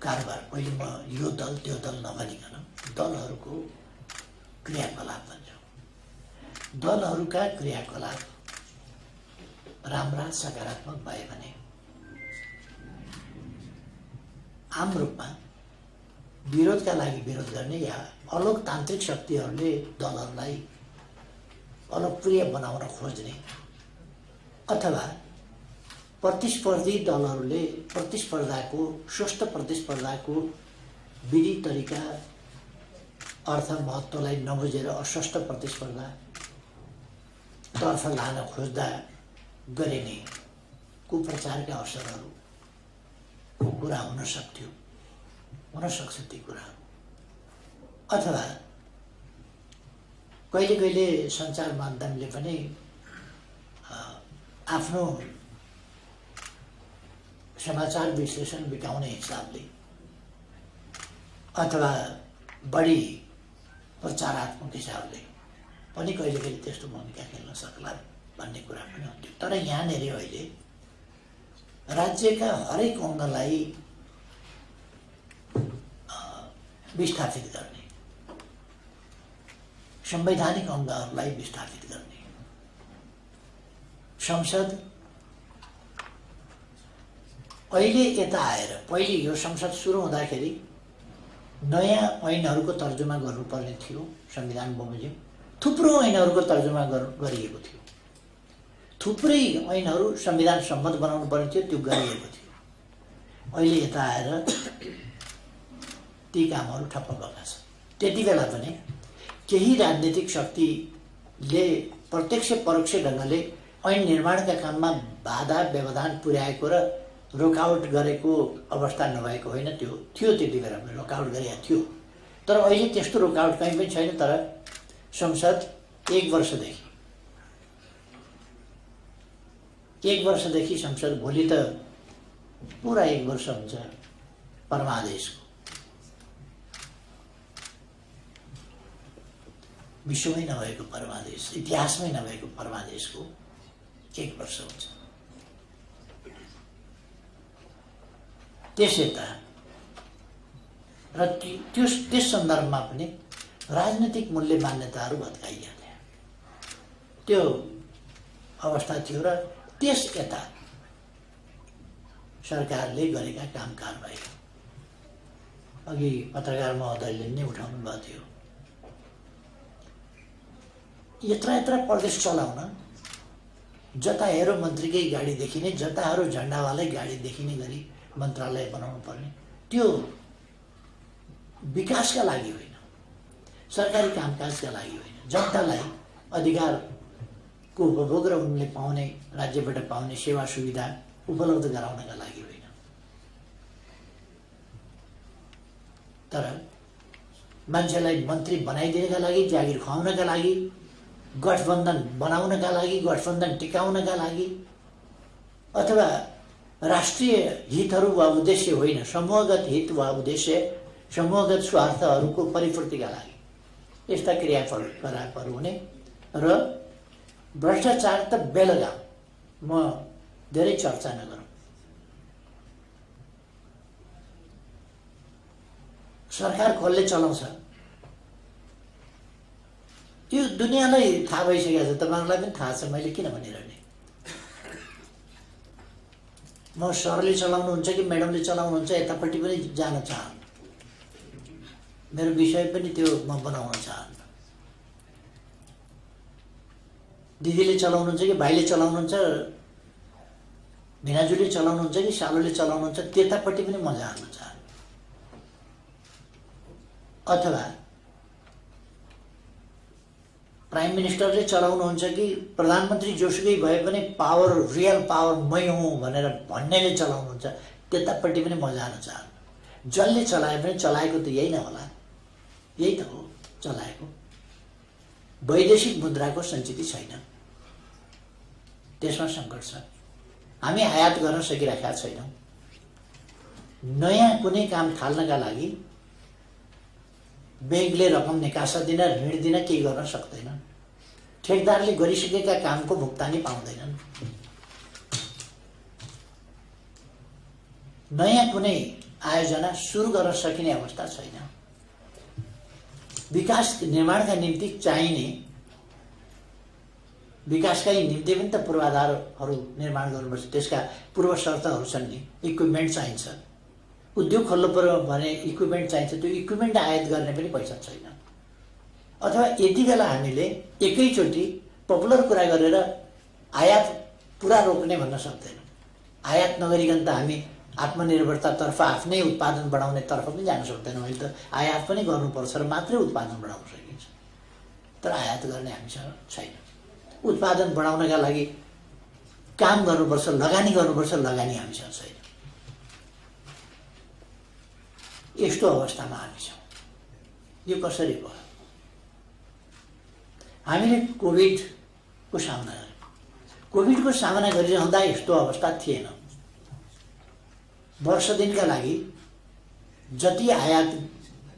कारोबार, पहिले म यो दल त्यो दल नभनिकन दलहरूको क्रियाकलाप भन्छु। दलहरूका क्रियाकलाप राम्रा सकारात्मक भए भने आम रूपमा विरोधका लागि विरोध गर्ने या अलोकतान्त्रिक शक्तिहरूले दलहरूलाई अलोकप्रिय बनाउन खोज्ने अथवा प्रतिस्पर्धी दलहरूले स्वस्थ प्रतिस्पर्धाको विधि तरिका अर्थ महत्त्वलाई नबुझेर अस्वस्थ प्रतिस्पर्धा तर्फ लान खोज्दा गरिने कुप्रचारका असरहरूको कुरा हुन सक्छ ती कुराहरू। अथवा कहिले कहिले सञ्चार माध्यमले पनि आफ्नो समाचार विश्लेषण बिकाउने हिसाबले अथवा बढी प्रचारात्मक हिसाबले पनि कहिले कहिले त्यस्तो भूमिका खेल्न सक्ला भन्ने कुरा पनि हुन्थ्यो। तर यहाँनिर अहिले राज्यका हरेक अङ्गलाई विस्थापित गर्ने, संवैधानिक अङ्गहरूलाई विस्थापित गर्ने, संसद अहिले यता आएर पहिले यो संसद सुरु हुँदाखेरि नयाँ ऐनहरूको तर्जुमा गर्नुपर्ने थियो, संविधान बमोजिम थुप्रो ऐनहरूको तर्जुमा गरिएको थियो, थुप्रै ऐनहरू संविधान सम्मत बनाउनु पर्ने थियो, त्यो गरिएको थियो। अहिले यता आएर ती कामहरू ठप्प भएका छन्। त्यति बेला पनि केही राजनीतिक शक्तिले प्रत्यक्ष परोक्ष ढङ्गले ऐन निर्माणका काममा बाधा व्यवधान पुर्याएको र रोकआउट गरेको अवस्था नभएको होइन, त्यो थियो त्यति बेला पनि रोकआउट गरेको थियो। तर अहिले त्यस्तो रोकआउट कहीँ पनि छैन। तर संसद एक वर्षदेखि संसद भोलि त पुरा एक वर्ष हुन्छ परमादेशको, विश्वमै नभएको परमादेश, इतिहासमै नभएको परमादेशको 1 वर्ष हुन्छ। त्यस यता र त्यस सन्दर्भमा पनि राजनीतिक मूल्य मान्यताहरू भत्काइहाले, त्यो अवस्था थियो। र त्यस यता सरकारले गरेका काम कारबाही अघि पत्रकार महोदयले नै उठाउनु भएको थियो। यत्रा प्रदेश चलाउन जता हेरो मन्त्रीकै गाडी देखिने, जता हेरो झन्डावालै गाडी देखिने गरी मन्त्रालय बनाउनु पर्ने, त्यो विकासका लागि होइन, सरकारी कामकाजका लागि होइन, जनतालाई अधिकारको उपभोग र उनले पाउने राज्यबाट पाउने सेवा सुविधा उपलब्ध गराउनका लागि होइन। तर मान्छेलाई मन्त्री बनाइदिनका लागि, जागिर खुवाउनका लागि, गठबन्धन बनाउनका लागि, गठबन्धन टिकाउनका लागि अथवा राष्ट्रिय हितहरू वा उद्देश्य होइन, समूहगत हित वा उद्देश्य, समूहगत स्वार्थहरूको परिपूर्तिका लागि यस्ता क्रियाकलापहरू हुने र भ्रष्टाचार त बेलगाम, म धेरै चर्चा नगरौँ। सरकार कसले चलाउँछ यो दुनियाँलाई थाहा भइसकेको छ, तपाईँहरूलाई पनि थाहा छ, मैले किन भनिरहने। म सरले चलाउनुहुन्छ कि म्याडमले चलाउनुहुन्छ यतापट्टि पनि जान चाहन्छु। मेरो विषय पनि त्यो म बनाउन चाहन्न। दिदीले चलाउनुहुन्छ कि भाइले चलाउनुहुन्छ, भिनाजुले चलाउनुहुन्छ कि सालोले चलाउनुहुन्छ, त्यतापट्टि पनि म जान्न चाहन्न। अथवा प्राइम मिनिस्टरले चलाउनुहुन्छ कि प्रधानमन्त्री जोसुकै भए पनि पावर, रियल पावर मै हुँ भनेर भन्नेले चलाउनुहुन्छ, त्यतापट्टि पनि म जान चाहन्न। जसले चलाए पनि चलाएको त यही नै होला, यही त हो चलाएको। वैदेशिक मुद्राको सञ्चित छैन, त्यसमा सङ्कट छ। हामी आयात गर्न सकिरहेका छैनौँ। नयाँ कुनै काम थाल्नका लागि ब्याङ्कले रकम निकासा दिन, ऋण दिन केही गर्न सक्दैन। ठेकदारले गरिसकेका कामको भुक्तानी पाउँदैनन्। नयाँ कुनै आयोजना सुरु गर्न सकिने अवस्था छैन। विकास निर्माणका निम्ति चाहिने, विकासका निम्ति पनि त पूर्वाधारहरू निर्माण गर्नुपर्छ। त्यसका पूर्व शर्तहरू छन् नि, इक्विपमेन्ट चाहिन्छ। उद्योग खोल्नु पर्यो भने इक्विपमेन्ट चाहिन्छ, त्यो इक्विपमेन्ट आयात गर्ने पनि पैसा छैन। अथवा यति बेला हामीले एकैचोटि पपुलर कुरा गरेर आयात पुरा रोक्ने भन्न सक्दैनौँ। आयात नगरिकन त हामी आत्मनिर्भरतातर्फ, आफ्नै उत्पादन बढाउनेतर्फ पनि जान सक्दैनौँ। अहिले त आयात पनि गर्नुपर्छ र मात्रै उत्पादन बढाउन सकिन्छ। तर आयात गर्ने हामीसँग छैन। उत्पादन बढाउनका लागि काम गर्नुपर्छ, लगानी गर्नुपर्छ, लगानी हामीसँग छैन। यस्तो अवस्थामा हामी छौँ। यो कसरी भयो? हामीले कोभिडको सामना गर्यौँ। कोभिडको सामना गरिरहँदा यस्तो अवस्था थिएन। वर्ष दिनका लागि जति आयात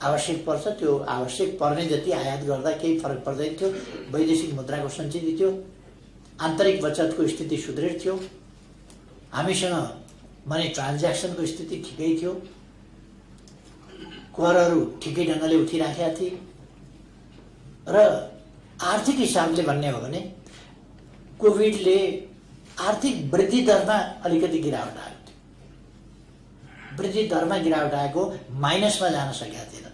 आवश्यक पर्छ, त्यो आवश्यक पर्ने जति आयात गर्दा केही फरक पर्दैन थियो। वैदेशिक मुद्राको सञ्चित थियो, आन्तरिक बचतको स्थिति सुदृढ थियो, हामीसँग मनी ट्रान्ज्याक्सनको स्थिति ठिकै थियो, करहरू ठिकै ढङ्गले उठिराखेका थिए र आर्थिक हिसाबले भन्ने हो भने कोभिडले आर्थिक वृद्धि दरमा अलिकति गिरावट आएको थियो। वृद्धि दरमा गिरावट आएको, माइनसमा जान सकेका थिएन।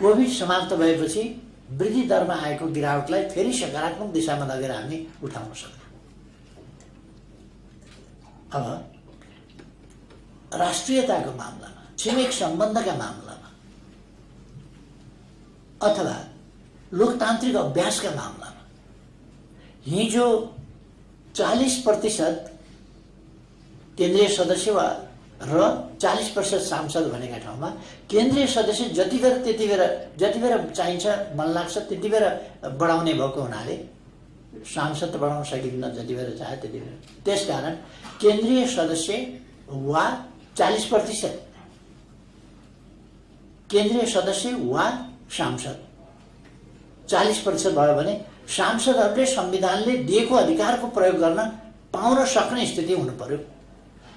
कोभिड समाप्त भएपछि वृद्धि दरमा आएको गिरावटलाई फेरि सकारात्मक दिशामा लगेर हामी उठाउन सक्यौँ। अब राष्ट्रियताको मामलामा, छिमेक सम्बन्धका मामलामा अथवा लोकतान्त्रिक अभ्यासका मामलामा हिजो 40% केन्द्रीय सदस्य र 40% सांसद भनेका ठाउँमा केन्द्रीय सदस्य जति बेर चाहिन्छ, मन लाग्छ त्यति बेर बढाउने भएको हुनाले सांसद बढाउन सकिन्न जति बेर चाहे त्यति बेर। त्यसकारण केन्द्रीय सदस्य वा 40%, केन्द्रीय सदस्य वा सांसद 40% भयो भने सांसदहरूले संविधानले दिएको अधिकारको प्रयोग गर्न पाउन सक्ने स्थिति हुनु पर्यो।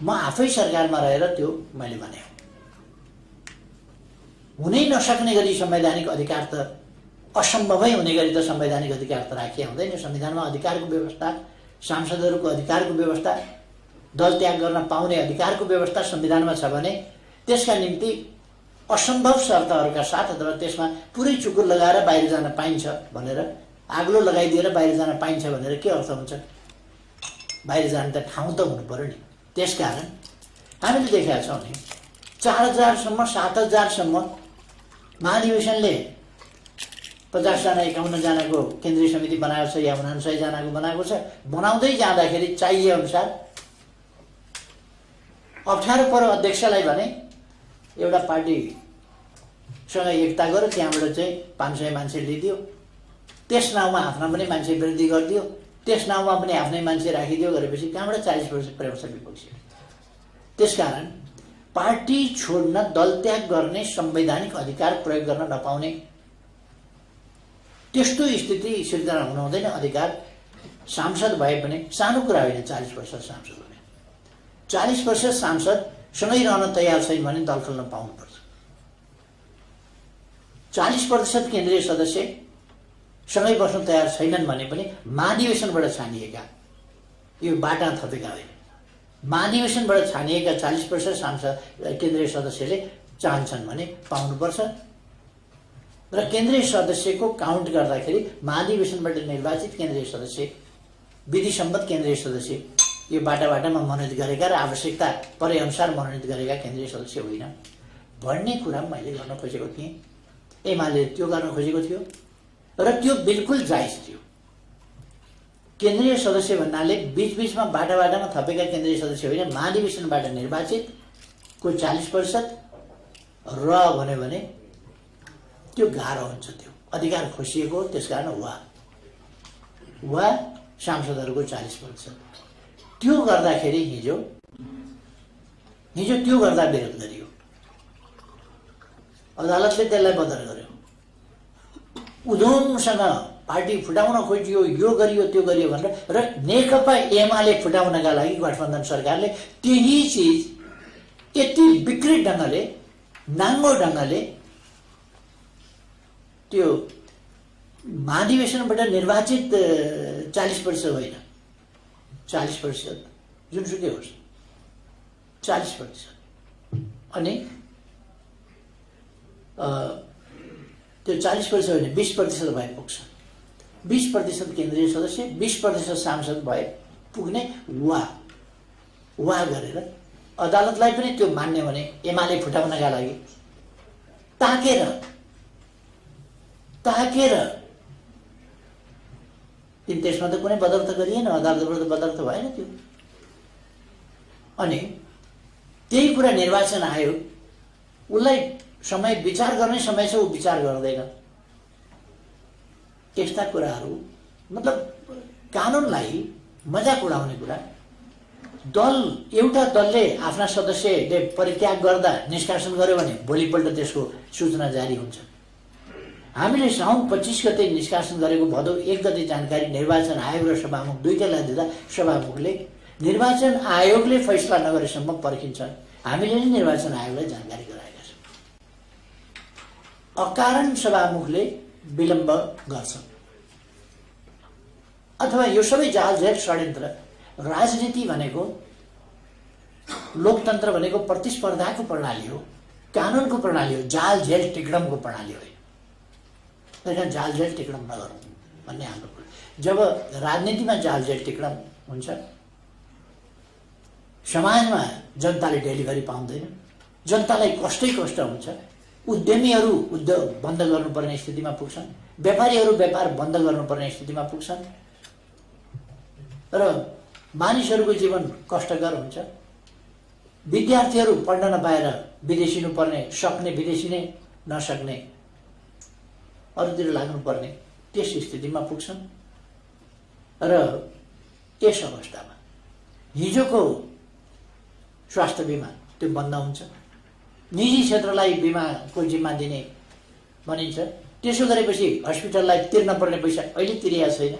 म आफै सरकारमा रहेर त्यो मैले भने हुनै नसक्ने गरी संवैधानिक अधिकार त असम्भवै हुने गरी त संवैधानिक अधिकार त राखिए हुँदैन। संविधानमा अधिकारको व्यवस्था, सांसदहरूको अधिकारको व्यवस्था, दल त्याग गर्न पाउने अधिकारको व्यवस्था संविधानमा छ भने त्यसका निम्ति असम्भव शर्तहरूका साथ अथवा त्यसमा पुरै चुकुर लगाएर बाहिर जान पाइन्छ भनेर, आग्लो लगाइदिएर बाहिर जान पाइन्छ भनेर के अर्थ हुन्छ? बाहिर जाने त ठाउँ त हुनु पर्यो नि। त्यसकारण हामीले देखेका छौँ नि 4000सम्म 7000सम्म महाधिवेशनले 50 जना 51 जनाको केन्द्रीय समिति बनाएको छ या 59 जनाको बनाएको छ। बनाउँदै जाँदाखेरि चाहिए अनुसार अप्ठ्यारो पर्यो अध्यक्षलाई भने एउटा पार्टीसँग एकता गर्यो, त्यहाँबाट चाहिँ 500 मान्छे लिदियो, त्यस नाउँमा आफ्ना पनि मान्छे वृद्धि गरिदियो, त्यस नाउँमा पनि आफ्नै मान्छे राखिदियो, गरेपछि कहाँबाट 40% प्रवेश विपक्षी। त्यसकारण पार्टी छोड्न, दल त्याग गर्ने, संवैधानिक अधिकार प्रयोग गर्न नपाउने त्यस्तो स्थिति सिर्जना हुन हुँदैन। अधिकार सांसद भए पनि सानो कुरा होइन 40% सांसद हुने। 40% सांसद सँगै रहन तयार छैन भने दल खोल्न पाउनुपर्छ। 40% केन्द्रीय सदस्य सँगै बस्न तयार छैनन् भने पनि महाधिवेशनबाट छानिएका, यो बाटा थपेका होइन, महाधिवेशनबाट छानिएका 40% सांसद केन्द्रीय सदस्यले चाहन्छन् भने पाउनुपर्छ र केन्द्रीय सदस्यको काउन्ट गर्दाखेरि महाधिवेशनबाट निर्वाचित केन्द्रीय सदस्य विधिसम्मत केन्द्रीय सदस्य यो बाटामा मनोनित गरेका र आवश्यकता परे अनुसार मनोनित गरेका केन्द्रीय सदस्य होइन भन्ने कुरा मैले गर्न खोजेको थिएँ। एमाले त्यो गर्न खोजेको थियो र त्यो बिल्कुल जायज थियो। केन्द्रीय सदस्य भन्नाले बीचमा बाटामा थपेका केन्द्रीय सदस्य होइन, महाधिवेशनबाट निर्वाचित को 40% र भन्यो भने त्यो गाह्रो हुन्छ। त्यो अधिकार खोसिएको हो, त्यसकारण वा सांसदहरूको 40%। त्यो गर्दाखेरि हिजो त्यो गर्दा विरोध गरियो, अदालतले त्यसलाई बदर गर्यो, उधोमसँग पार्टी फुटाउन खोजियो, यो गरियो त्यो गरियो भनेर र नेकपा एमाले फुटाउनका लागि गठबन्धन सरकारले त्यही चिज यति विकृत ढङ्गले नाङ्गो ढङ्गले त्यो महाधिवेशनबाट निर्वाचित 40% होइन, 40% जुनसुकै होस् 40%, अनि त्यो 40% होइन 20% भए पुग्छ। 20% केन्द्रीय सदस्य 20% सांसद भए पुग्ने वा गरेर अदालतलाई पनि त्यो मान्ने भने एमाले फुटाउनका लागि ताकेर त्यसमा त कुनै बदल त गरिएन, अदालतबाट त बदल त भएन त्यो। अनि त्यही कुरा निर्वाचन आयोग उसलाई समय विचार गर्ने समय छ, ऊ विचार गर्दैन। यस्ता कुराहरू मतलब कानुनलाई मजाक उडाउने कुरा। एउटा दलले आफ्ना सदस्यले परित्याग गर्दा निष्कासन गर्यो भने भोलिपल्ट त्यसको सूचना जारी हुन्छ। हामीले साउन 25 गते निष्कासन गरेको भदौ 1 गते जानकारी निर्वाचन आयोग र सभामुख दुईटैलाई दिँदा सभामुखले निर्वाचन आयोगले फैसला नगरेसम्म पर्खिन्छ। हामीले नै निर्वाचन आयोगलाई जानकारी गराएका छौँ। अकारण सभामुखले विलम्ब गर्छ अथवा यो सबै जालझेल षड्यन्त्र। राजनीति भनेको, लोकतन्त्र भनेको प्रतिस्पर्धाको प्रणाली हो, कानुनको प्रणाली हो, जालझेल टिकडमको प्रणाली होइन। त्यही जालझेल टिकडम नगरौँ भन्ने हाम्रो कुरा। जब राजनीतिमा जालझेल टिकडम हुन्छ, समाजमा जनताले डेलिभरी पाउँदैन, जनतालाई कष्टै कष्ट हुन्छ। उद्यमीहरू उद्योग बन्द गर्नुपर्ने स्थितिमा पुग्छन्, व्यापारीहरू व्यापार बन्द गर्नुपर्ने स्थितिमा पुग्छन् र मानिसहरूको जीवन कष्टकर हुन्छ। विद्यार्थीहरू पढ्न नपाएर विदेशिनु पर्ने, सक्ने विदेशिने, नसक्ने अरूतिर लाग्नुपर्ने त्यस स्थितिमा पुग्छन्। र यस अवस्थामा हिजोको स्वास्थ्य बिमा त्यो बन्द हुन्छ, निजी क्षेत्रलाई बिमाको जिम्मा दिने भनिन्छ। त्यसो गरेपछि हस्पिटललाई तिर्न पर्ने पैसा अहिले तिरिया छैन।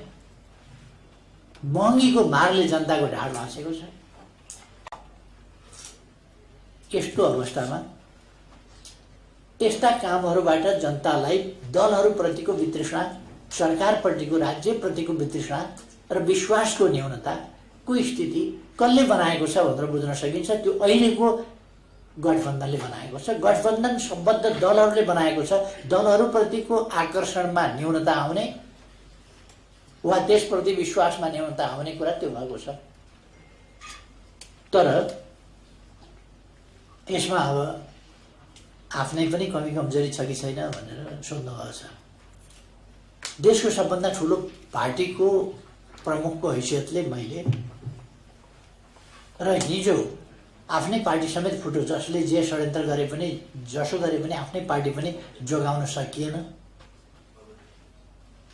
महँगीको मारले जनताको ढाड भाँसेको छ। यस्तो अवस्थामा यस्ता कामहरूबाट जनतालाई दलहरूप्रतिको वितृष्णा, सरकारप्रतिको, राज्यप्रतिको वितृष्णा र विश्वासको न्यूनताको स्थिति कसले बनाएको छ भनेर बुझ्न सकिन्छ। त्यो अहिलेको गठबन्धनले बनाएको छ, गठबन्धन सम्बद्ध दलहरूले बनाएको छ। दलहरूप्रतिको आकर्षणमा न्यूनता आउने वा त्यसप्रति विश्वासमा न्यूनता आउने कुरा त्यो भएको छ। तर यसमा अब आफ्नै पनि कमी कमजोरी छ कि छैन भनेर सोध्नुभएको छ। देशको सबभन्दा ठुलो पार्टीको प्रमुखको हैसियतले मैले र हिजो आफ्नै पार्टी समेत फुट्यो, जसले जे षड्यन्त्र गरे पनि, जसो गरे पनि आफ्नै पार्टी पनि जोगाउन सकिएन।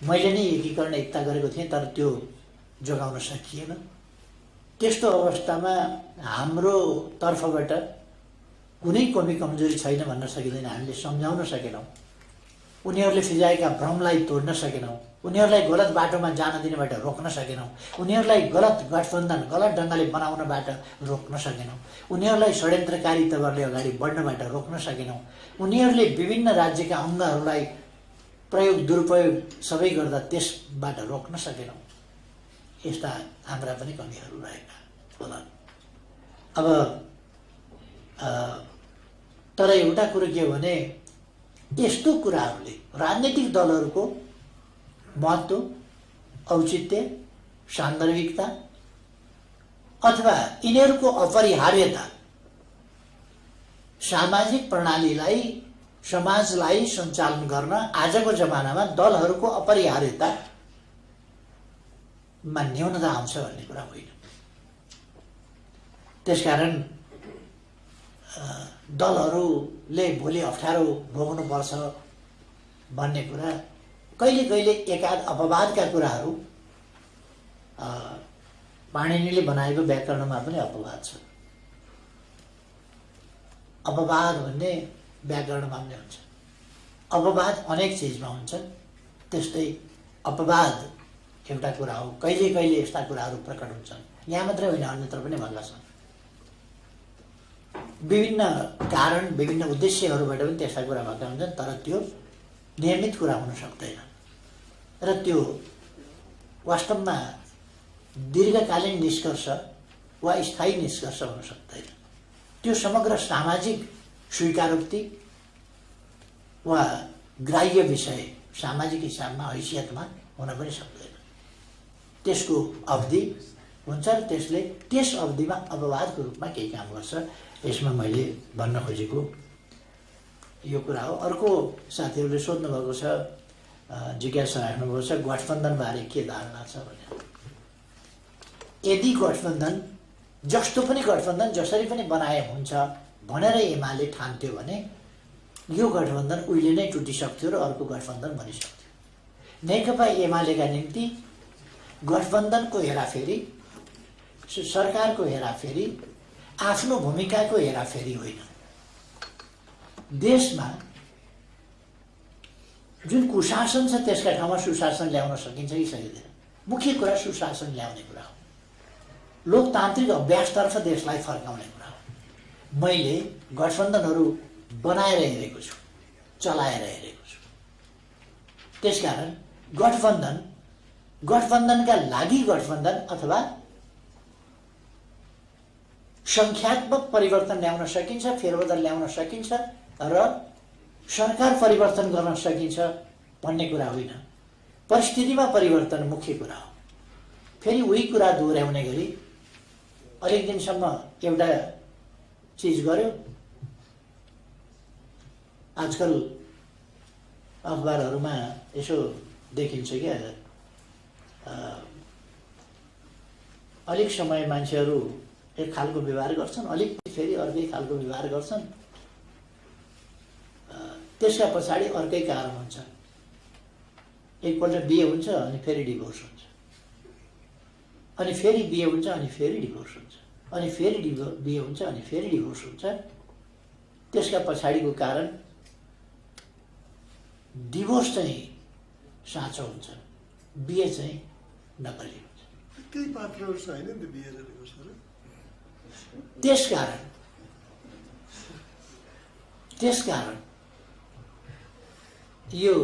मैले नै एकीकरण एकता गरेको थिएँ, तर त्यो जोगाउन सकिएन। त्यस्तो अवस्थामा हाम्रो तर्फबाट कुनै कमी कमजोरी छैन भन्न सकिँदैन। हामीले सम्झाउन सकेनौँ, उनीहरूले फिजाएका भ्रमलाई तोड्न सकेनौँ, उनीहरूलाई गलत बाटोमा जान दिनबाट रोक्न सकेनौँ, उनीहरूलाई गलत गठबन्धन गलत ढङ्गले बनाउनबाट रोक्न सकेनौँ, उनीहरूलाई षड्यन्त्रकारी तवरले अगाडि बढ्नबाट रोक्न सकेनौँ, उनीहरूले विभिन्न राज्यका अङ्गहरूलाई प्रयोग दुरुपयोग सबै गर्दा त्यसबाट रोक्न सकेनौँ। यस्ता हाम्रा पनि कमीहरू रहेका होलान्। अब तर एउटा कुरो के हो भने यस्तो कुराहरूले राजनीतिक दलहरूको महत्त्व, औचित्य, सान्दर्भिकता अथवा यिनीहरूको अपरिहार्यता सामाजिक प्रणालीलाई, समाजलाई सञ्चालन गर्न आजको जमानामा दलहरूको अपरिहार्यतामा न्यूनता आउँछ भन्ने कुरा होइन। त्यसकारण दलहरूले भोलि अप्ठ्यारो भोग्नुपर्छ भन्ने कुरा, कहिले कहिले एकाध अपवादका कुराहरू पाणिनीले बनाएको व्याकरणमा पनि अपवाद छ। अपवाद भन्ने व्याकरणमा पनि हुन्छ। अपवाद अनेक चिजमा हुन्छ, त्यस्तै अपवाद एउटा कुरा हो। कहिले कहिले यस्ता कुराहरू प्रकट हुन्छन्, यहाँ मात्रै होइन अन्यत्र पनि भएका छन्। विभिन्न कारण, विभिन्न उद्देश्यहरूबाट पनि त्यस्ता कुरा भएका हुन्छन्, तर त्यो नियमित कुरा हुन सक्दैन र त्यो वास्तवमा दीर्घकालीन निष्कर्ष वा स्थायी निष्कर्ष हुन सक्दैन। त्यो समग्र सामाजिक स्वीकारोक्ति वा ग्राह्य विषय सामाजिक हिसाबमा, हैसियतमा हुन पनि सक्दैन। त्यसको अवधि हुन्छ र त्यसले त्यस अवधिमा अपवादको रूपमा केही काम गर्छ। यसमा मैले भन्न खोजेको यो कुरा हो। अर्को साथीहरूले सोध्नुभएको छ, जिज्ञासा राख्नुभएको छ, गठबन्धनबारे के धारणा छ भनेर। यदि गठबन्धन जस्तो पनि गठबन्धन जसरी पनि बनाए हुन्छ भनेर एमाले ठान्थ्यो भने यो गठबन्धन उहिले नै टुटिसक्थ्यो र अर्को गठबन्धन बनिसक्थ्यो। नेकपा एमालेका निम्ति गठबन्धनको हेराफेरी, सरकारको हेराफेरी आफ्नो भूमिकाको हेराफेरी होइन। देशमा जुन कुशासन छ त्यसका ठाउँमा सुशासन ल्याउन सकिन्छ कि सकिँदैन, मुख्य कुरा सुशासन ल्याउने कुरा हो। लोकतान्त्रिक अभ्यासतर्फ देशलाई फर्काउने कुरा हो। मैले गठबन्धनहरू बनाएर हेरेको छु, चलाएर हेरेको छु। त्यसकारण गठबन्धनका लागि गठबन्धन अथवा सङ्ख्यात्मक परिवर्तन ल्याउन सकिन्छ, फेरबदल ल्याउन सकिन्छ र सरकार परिवर्तन गर्न सकिन्छ भन्ने कुरा होइन। परिस्थितिमा परिवर्तन मुख्य कुरा हो। फेरि उही कुरा दोहोऱ्याउने गरी अलिक दिनसम्म एउटा चिज गर्यो, आजकल अखबारहरूमा यसो देखिन्छ क्या, अलिक समय मान्छेहरू एक खालको व्यवहार गर्छन्, अलिक फेरि अर्कै खालको व्यवहार गर्छन्, त्यसका पछाडि अर्कै कारण हुन्छ। एकपल्ट बिहे हुन्छ अनि फेरि डिभोर्स हुन्छ, अनि फेरि बिहे हुन्छ अनि फेरि डिभोर्स हुन्छ, अनि फेरि बिहे हुन्छ अनि फेरि डिभोर्स हुन्छ। त्यसका पछाडिको कारण डिभोर्स चाहिँ साँचो हुन्छ, बिहे चाहिँ नकली हुन्छ। केही पात्रहरू छैन नि त बिहे र डिभोर्सहरू। त्यसकारण यो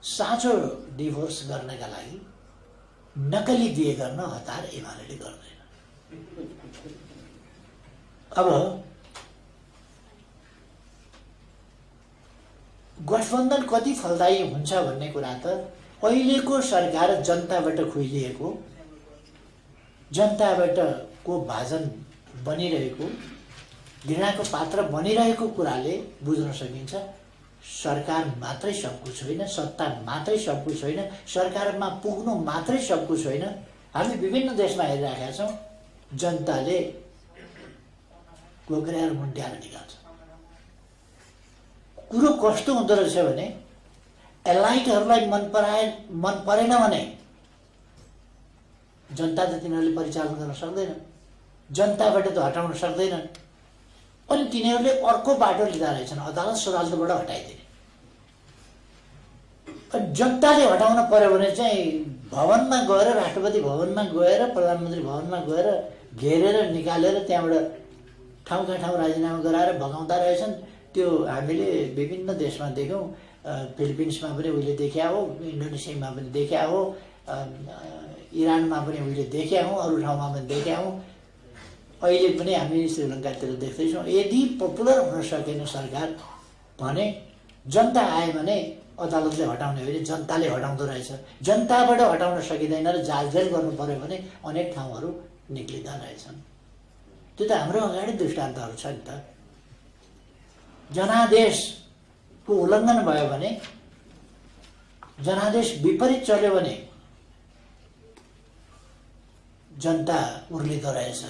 साँचो डिभोर्स गर्नका लागि नकली बिहे गर्न हतार एमाले गर्दैन। अब गठबन्धन कति फलदायी हुन्छ भन्ने कुरा त अहिलेको सरकार जनताबाट खुइलिएको, जनताबाट को भाजन बनिरहेको, घृणाको पात्र बनिरहेको कुराले बुझ्न सकिन्छ। सरकार मात्रै सब कुछ होइन, सत्ता मात्रै सब कुछ होइन, सरकारमा पुग्नु मात्रै सब कुछ होइन। हामी विभिन्न देशमा हेरिरहेका छौँ, जनताले गोग्र्याएर मुन्ट्याएर निकाल्छ। कुरो कस्तो हुँदो रहेछ भने एलाइटहरूलाई मन परेन भने जनता त तिनीहरूले परिचालन गर्न सक्दैन, जनताबाट त हटाउन सक्दैनन्, अनि तिनीहरूले अर्को बाटो लिँदा रहेछन्, अदालत सदालतबाट हटाइदिने। जनताले हटाउन पर्यो भने चाहिँ भवनमा गएर, राष्ट्रपति भवनमा गएर, प्रधानमन्त्री भवनमा गएर घेरेर निकालेर त्यहाँबाट ठाउँका ठाउँ राजीनामा गराएर भगाउँदा रहेछन्। त्यो हामीले विभिन्न देशमा देख्यौँ, फिलिपिन्समा पनि उहिले देखिया हो, इन्डोनेसियामा पनि देखिया हो, इरानमा पनि उहिले देखिया हौँ, अरू ठाउँमा पनि देखिया हौँ। अहिले पनि हामी श्रीलङ्कातिर देख्दैछौँ, यदि पपुलर हुन सकेन सरकार भने जनता आयो भने अदालतले हटाउने होइन, जनताले हटाउँदो रहेछ। जनताबाट हटाउन सकिँदैन र जालझेल गर्नु पर्यो भने अनेक ठाउँहरू निक्लिँदा रहेछन्। त्यो त हाम्रो अगाडि दृष्टान्तहरू छ नि त। जनादेशको उल्लङ्घन भयो भने, जनादेश विपरीत चल्यो भने जनता उर्लिँदो रहेछ।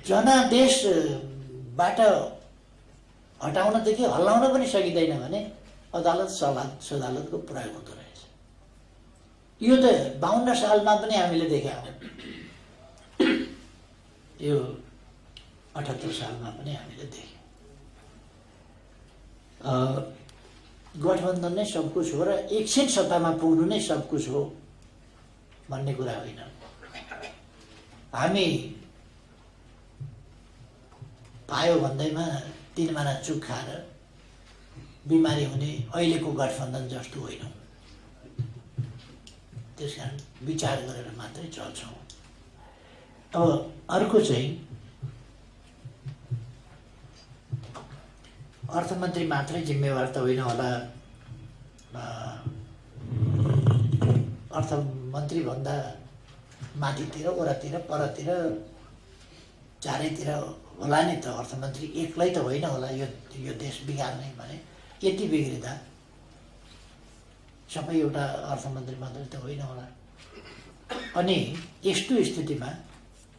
जनादेशबाट हटाउनदेखि हल्लाउन पनि सकिँदैन भने अदालत सदालतको प्रयोग हुँदो रहेछ। यो त 52 सालमा पनि हामीले देख्यौँ, यो 78 सालमा पनि हामीले देख्यौँ। गठबन्धन नै सब कुछ हो र एकछिन सत्तामा पुग्नु नै सब कुछ हो भन्ने कुरा होइन। हामी पायो भन्दैमा 3 महिना चुक खाएर बिमारी हुने अहिलेको गठबन्धन जस्तो होइन। त्यस कारण विचार गरेर मात्रै चल्छौँ। अब अर्को चाहिँ अर्थमन्त्री मात्रै जिम्मेवार त होइन होला। अर्थमन्त्री भन्दा माथितिर, वरातिर, परतिर, चारैतिर होला नि त। अर्थमन्त्री एक्लै त होइन होला यो देश बिगार्ने भने। यति बिग्रिँदा सबै एउटा अर्थमन्त्री मात्रै त होइन होला। अनि यस्तो स्थितिमा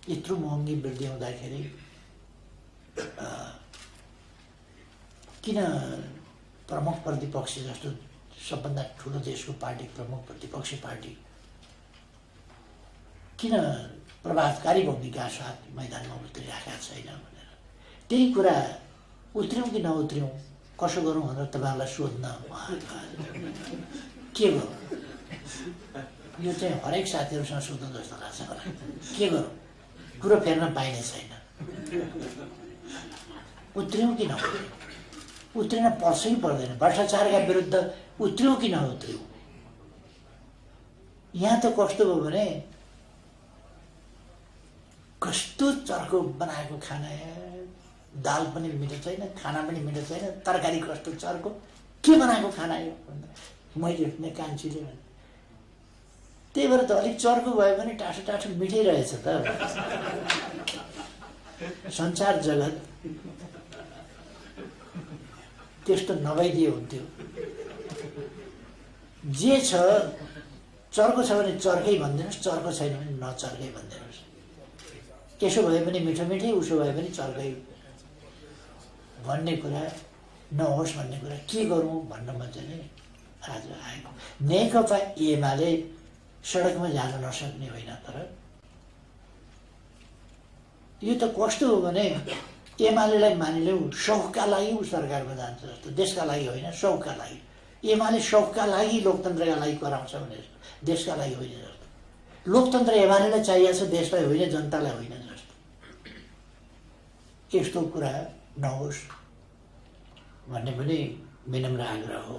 यत्रो महँगी वृद्धि हुँदाखेरि किन प्रमुख प्रतिपक्षी जस्तो सबभन्दा ठुलो देशको पार्टी, प्रमुख प्रतिपक्षी पार्टी किन प्रभावकारी भूमिका साथ मैदानमा उत्रिरहेका छैन भनेर, त्यही कुरा उत्र्यौँ कि नउत्र्यौँ, कसो गरौँ भनेर तपाईँहरूलाई सोध्न के गरौँ, यो चाहिँ हरेक साथीहरूसँग सोध्नु जस्तो लाग्छ मलाई। के गरौँ, कुरो फेर्न पाइने छैन। उत्र्यौँ कि नउत्र्यौँ, उत्रिन पर्छ कि पर्दैन। भ्रष्टाचारका विरुद्ध उत्र्यौँ कि नउत्र्यौँ। यहाँ त कस्तो भयो भने कस्तो चर्को बनाएको खाना, दाल पनि मिठो छैन, खाना पनि मिठो छैन, तरकारी कस्तो चर्को, के बनाएको खाना यो मैले हेर्ने कान्छीले भने। त्यही भएर त अलिक चर्को भयो भने टाठो टाठो मिठै रहेछ त। संसार जगत त्यस्तो नभइदिए हुन्थ्यो। जे छ, चर्को छ भने चर्कै भनिदिनुहोस्, चर्को छैन भने नचर्कै भनिदिनुहोस्। यसो भए पनि मिठो मिठै, उसो भए पनि चर्कै भन्ने कुरा नहोस् भन्ने कुरा के गरौँ भन्न मजाले आज आएको। नेकपा एमाले सडकमा जान नसक्ने होइन, तर यो त कस्तो हो भने एमालेलाई मानिलिउँ सौखका लागि ऊ सरकारमा जान्छ जस्तो, देशका लागि होइन, सौखका लागि। एमाले सौखका लागि, लोकतन्त्रका लागि कराउँछ भने देशका लागि होइन जस्तो। लोकतन्त्र एमालेलाई चाहिएको छ, देशलाई होइन, जनतालाई होइन जस्तो। यस्तो कुरा नहोस् भन्ने पनि विनम्र आग्रह हो।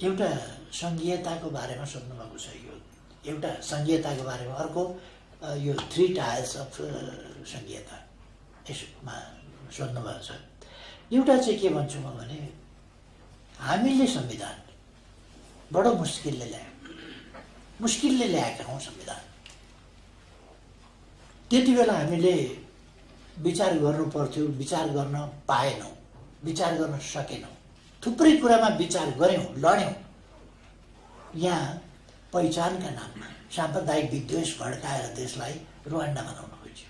एउटा सङ्घीयताको बारेमा सोध्नुभएको छ। यो एउटा सङ्घीयताको बारेमा, अर्को यो 3 टायर्स अफ सङ्घीयता यसमा सोध्नुभएको छ। एउटा चाहिँ के भन्छु म भने, हामीले संविधान बडो मुस्किलले ल्याएका हौँ संविधान। त्यति बेला हामीले विचार गर्नु पर्थ्यो, विचार गर्न पाएनौँ, विचार गर्न सकेनौँ। थुप्रै कुरामा विचार गऱ्यौँ, लड्यौँ। यहाँ पहिचानका नाममा साम्प्रदायिक विद्वेष भड्काएर देशलाई रुवान्डा बनाउन खोज्यो।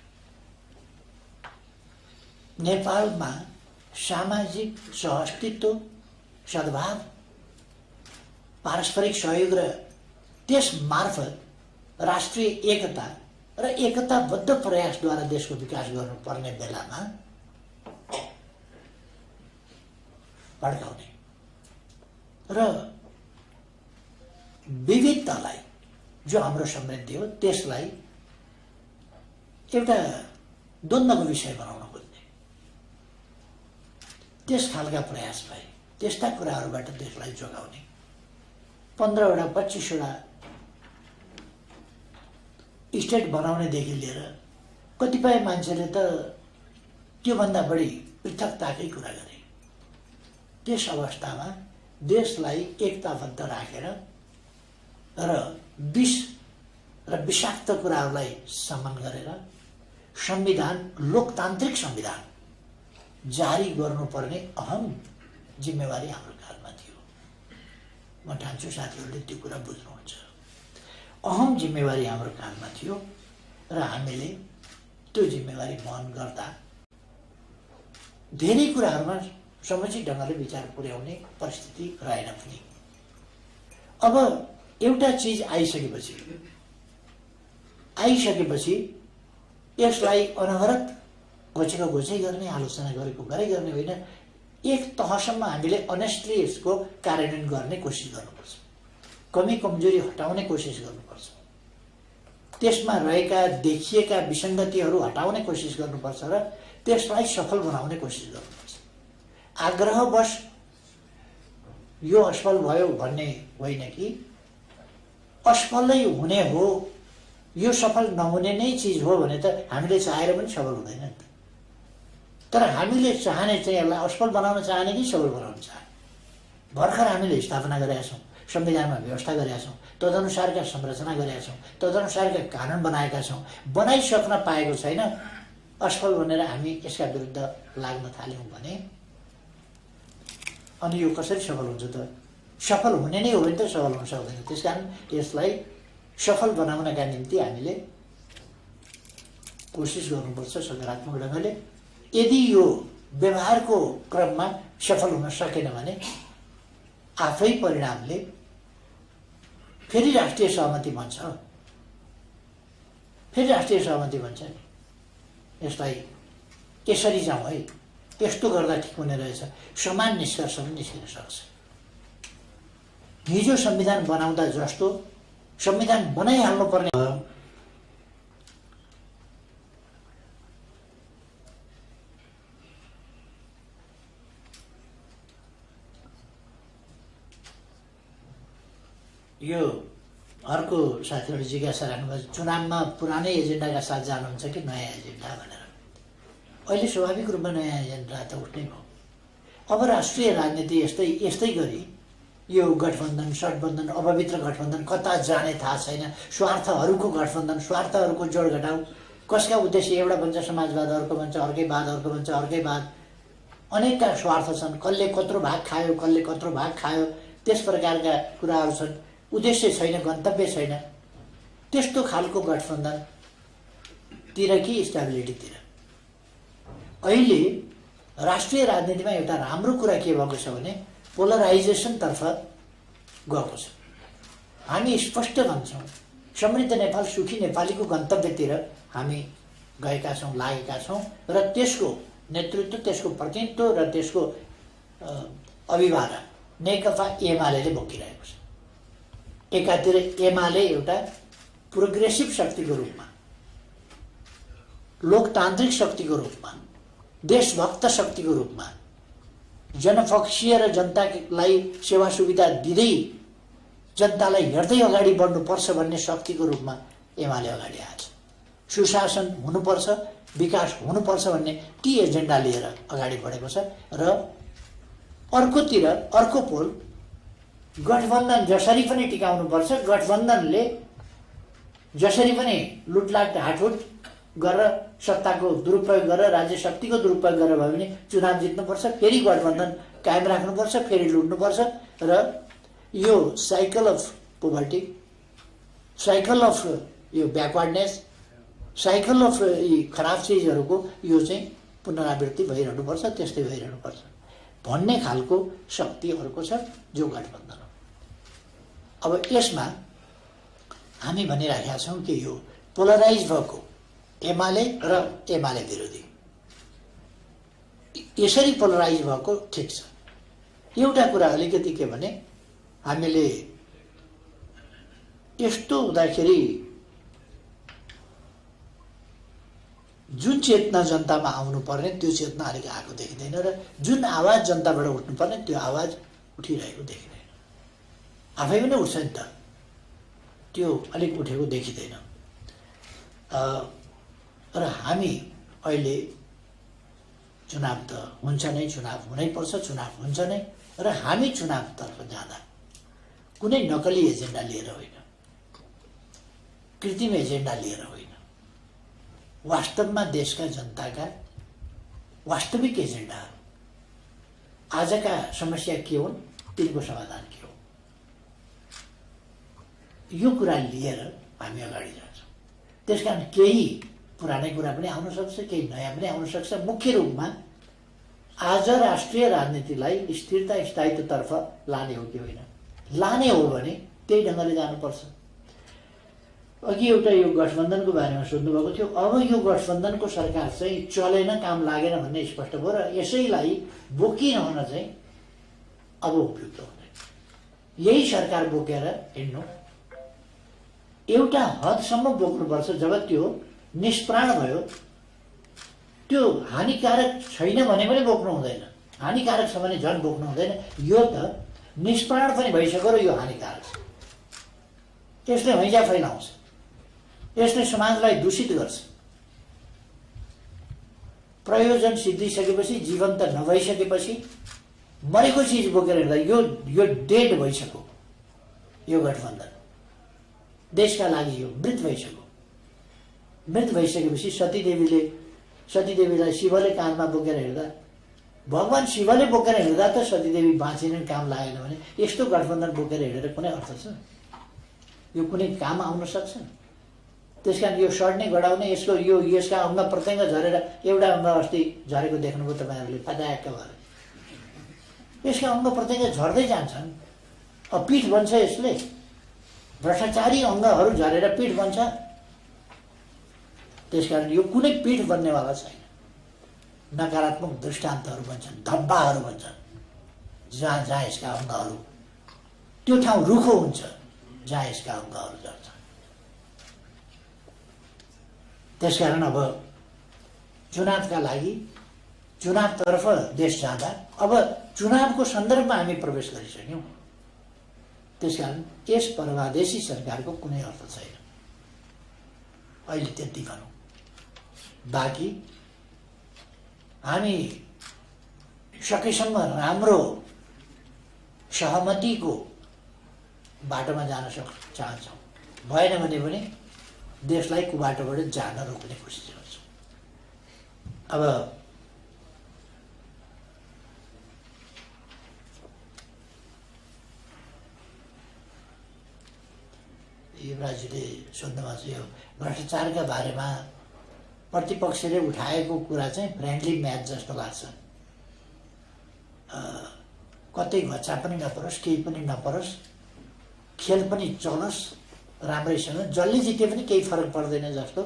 नेपालमा सामाजिक सहअस्तित्व, सद्भाव, पारस्परिक सहयोग र त्यस मार्फत राष्ट्रिय एकता र एकताबद्ध प्रयासद्वारा देशको विकास गर्नुपर्ने बेलामा भड्काउने र विविधतालाई, जो हाम्रो समृद्धि हो, त्यसलाई एउटा द्वन्द्वको विषय बनाउन खोज्ने, त्यस खालका प्रयास भए। त्यस्ता कुराहरूबाट देशलाई जोगाउने 15वटा 25वटा स्टेट बनाउनेदेखि लिएर कतिपय मान्छेले त त्योभन्दा बढी पृथकताकै कुरा गरे। त्यस अवस्थामा देशलाई एकताबद्ध राखेर र विष र विषाक्त कुराहरूलाई सम्मान गरेर संविधान, लोकतान्त्रिक संविधान जारी गर्नुपर्ने अहम जिम्मेवारी हाम्रो काँधमा थियो। म ठान्छु साथीहरूले त्यो कुरा बुझ्नुहुन्छ। अहम जिम्मेवारी हाम्रो काँधमा थियो र हामीले त्यो जिम्मेवारी वहन गर्दा धेरै कुराहरूमा समुचित ढङ्गले विचार पुर्याउने परिस्थिति रहेन पनि। अब एउटा चिज आइसकेपछि यसलाई अनवरत घोचेको घोचै गर्ने, आलोचना गरेको गरे गर्ने होइन। एक तहसम्म हामीले अनेस्टली यसको कार्यान्वयन गर्ने कोसिस गर्नुपर्छ, कमी कमजोरी हटाउने कोसिस गर्नुपर्छ, त्यसमा रहेका देखिएका विसङ्गतिहरू हटाउने कोसिस गर्नुपर्छ र त्यसलाई सफल बनाउने कोसिस गर्नुपर्छ। आग्रहवश यो असफल भयो भन्ने होइन कि असफलै हुने हो, यो सफल नहुने नै चिज हो भने त हामीले चाहेर पनि सफल हुँदैन नि त। तर हामीले चाहने चाहिँ यसलाई असफल बनाउन चाहने कि सफल बनाउन चाहने। भर्खर हामीले स्थापना गरेका छौँ, संविधानमा व्यवस्था गरेका छौँ, तदनुसारका संरचना गरेका छौँ, तदनुसारका कानुन बनाएका छौँ, बनाइसक्न पाएको छैन। असफल भनेर हामी यसका विरुद्ध लाग्न थाल्यौँ भने अनि यो कसरी सफल हुन्छ त? सफल हुने नै हो भने त सफल हुन सक्दैन। त्यसकारण यसलाई सफल बनाउनका निम्ति हामीले कोसिस गर्नुपर्छ सकारात्मक ढङ्गले। यदि यो व्यवहारको क्रममा सफल हुन सकेन भने आफै परिणामले फेरि राष्ट्रिय सहमति बन्छ, नि यसलाई यसरी जाउँ है, यस्तो गर्दा ठिक हुने रहेछ, समान निष्कर्ष पनि निस्किन सक्छ। हिजो संविधान बनाउँदा जस्तो संविधान बनाइहाल्नु पर्ने यो अर्को साथीहरू जिज्ञासा राख्नुभयो, चुनावमा पुरानै एजेन्डाका साथ जानुहुन्छ कि नयाँ एजेन्डा भनेर। अहिले स्वाभाविक रूपमा नयाँ एजेन्डा त उठ्नै भयो। अब राष्ट्रिय राजनीति यस्तै गरी यो गठबन्धन, सठबन्धन, अपवित्र गठबन्धन कता जाने थाहा छैन। स्वार्थहरूको गठबन्धन, स्वार्थहरूको जोड घटाउ, कसका उद्देश्य एउटा भन्छ समाजवाद, अर्को भन्छ अर्कै वाद, अर्को भन्छ अर्कै वाद। अनेकका स्वार्थ छन्, कसले कत्रो भाग खायो, कसले कत्रो भाग खायो, त्यस प्रकारका कुराहरू छन्। उद्देश्य छैन, गन्तव्य छैन। त्यस्तो खालको गठबन्धनतिर कि स्टेबिलिटीतिर। अहिले राष्ट्रिय राजनीतिमा एउटा राम्रो कुरा के भएको छ भने पोलराइजेसनतर्फ गएको छ। हामी स्पष्ट भन्छौँ समृद्ध नेपाल, सुखी नेपालीको गन्तव्यतिर हामी गएका छौँ, लागेका छौँ र त्यसको नेतृत्व, त्यसको प्रतिनिधित्व र त्यसको अभिभावक नेकपा एमाले बोकिरहेको छ। एकातिर एमाले एउटा प्रोग्रेसिभ शक्तिको रूपमा, लोकतान्त्रिक शक्तिको रूपमा, देशभक्त शक्तिको रूपमा, जनपक्षीय र जनतालाई सेवा सुविधा दिँदै जनतालाई हेर्दै अगाडि बढ्नुपर्छ भन्ने शक्तिको रूपमा एमाले अगाडि आएछ। सुशासन हुनुपर्छ, विकास हुनुपर्छ भन्ने ती एजेन्डा लिएर अगाडि बढेको छ। र अर्कोतिर अर्को पोल गठबन्धन जसरी पनि टिकाउनुपर्छ, गठबन्धनले जसरी पनि लुटलाट हाटहुट गरेर सत्ताको दुरुपयोग गरेर, राज्य शक्तिको दुरुपयोग गरेर भए पनि चुनाव जित्नुपर्छ, फेरि गठबन्धन कायम राख्नुपर्छ, फेरि लुट्नुपर्छ। र यो cycle of poverty, cycle of यो ब्याकवर्डनेस, साइकल अफ यी खराब चिजहरूको यो चाहिँ पुनरावृत्ति भइरहनुपर्छ, त्यस्तै भइरहनुपर्छ भन्ने खालको शक्ति अर्को छ जो गठबन्धन हो। अब यसमा हामी भनिराखेका छौँ कि यो पोलराइज भएको एमाले र एमाले विरोधी यसरी पोलराइज भएको ठिक छ। एउटा कुरा अलिकति के भने हामीले यस्तो हुँदाखेरि जुन चेतना जनतामा आउनुपर्ने त्यो चेतना अलिक आएको देखिँदैन र जुन आवाज जनताबाट उठ्नुपर्ने त्यो आवाज उठिरहेको देखिँदैन। आफै पनि उठ्छ नि त, त्यो अलिक उठेको देखिँदैन। र हामी अहिले चुनाव त हुन्छ नै, चुनाव हुनैपर्छ, चुनाव हुन्छ नै। र हामी चुनावतर्फ जाँदा कुनै नकली एजेन्डा लिएर होइन, कृत्रिम एजेन्डा लिएर होइन, वास्तवमा देशका जनताका वास्तविक एजेन्डाहरू, आजका समस्या के हुन्, तिनको समाधान के हो, यो कुरा लिएर हामी अगाडि जान्छौँ। त्यसकारण केही पुरानै कुरा पनि आउन सक्छ, केही नयाँ पनि आउन सक्छ। मुख्य रूपमा आज राष्ट्रिय राजनीतिलाई स्थिरता स्थायित्वतर्फ लाने हो कि होइन, लाने हो भने त्यही ढङ्गले जानुपर्छ। अघि एउटा यो गठबन्धनको बारेमा सोध्नुभएको थियो। अब यो गठबन्धनको सरकार चाहिँ चलेन, काम लागेन भन्ने स्पष्ट भयो र यसैलाई बोकिरहन चाहिँ अब उपयुक्त हुँदैन। यही सरकार बोकेर हिँड्नु एउटा हदसम्म बोक्नुपर्छ। जब त्यो निष्प्राण भयो, त्यो हानिकारक छैन भने पनि बोक्नु हुँदैन, हानिकारक छ भने झन् बोक्नु हुँदैन। यो त निष्प्राण पनि भइसक्यो र यो हानिकारक छ। यसले हैजा फैलाउँछ, यसले समाजलाई दूषित गर्छ। प्रयोजन सिद्धिसकेपछि, जीवन त नभइसकेपछि मरेको चिज बोकेर हिँड्दा यो डेड भइसक्यो। यो गठबन्धन देशका लागि यो मृत भइसक्यो। मृत भइसकेपछि सतीदेवीलाई शिवले कानमा बोकेर हिँड्दा, भगवान् शिवले बोकेर हिँड्दा त सतीदेवी बाँचिने काम लागेन भने यस्तो गठबन्धन बोकेर हिँडेर कुनै अर्थ छ? यो कुनै काम आउन सक्छ? त्यसकारण यो सड्ने गडाउने यसका अङ्ग प्रत्यङ्ग झरेर एउटा अङ्ग अस्ति झरेको देख्नुभयो तपाईँहरूले, पदायक्क भएर यसका अङ्ग प्रत्यङ्ग झर्दै जान्छन्। अब पीठ बन्छ यसले, भ्रष्टाचारी अङ्गहरू झरेर पीठ बन्छ। त्यसकारण यो कुनै पीठ बन्नेवाला छैन। नकारात्मक दृष्टान्तहरू बन्छन्, धब्बाहरू बन्छन्। जहाँ जहाँ यसका अङ्गहरू, त्यो ठाउँ रुखो हुन्छ जहाँ यसका अङ्गहरू झर्छ। त्यसकारण अब चुनावका लागि, चुनावतर्फ देश जाँदा अब चुनावको सन्दर्भमा हामी प्रवेश गरिसक्यौँ। त्यसकारण यस परवादेशी सरकारको कुनै अर्थ छैन। अहिले त्यति भनौँ। बाँकी हामी सकेसम्म राम्रो सहमतिको बाटोमा जान चाहन्छौँ। भएन भने पनि देशलाई कुबाटोबाट जान रोक्ने कोसिस गर्छौँ। अब युवराजीले सोध्नुभएको छ यो भ्रष्टाचारका बारेमा प्रतिपक्षले उठाएको कुरा चाहिँ फ्रेन्डली म्याच जस्तो लाग्छ। कतै घच्चा पनि नपरोस्, केही पनि नपरोस्, खेल पनि चलोस् राम्रैसँग, जसले जिते पनि केही फरक पर्दैन जस्तो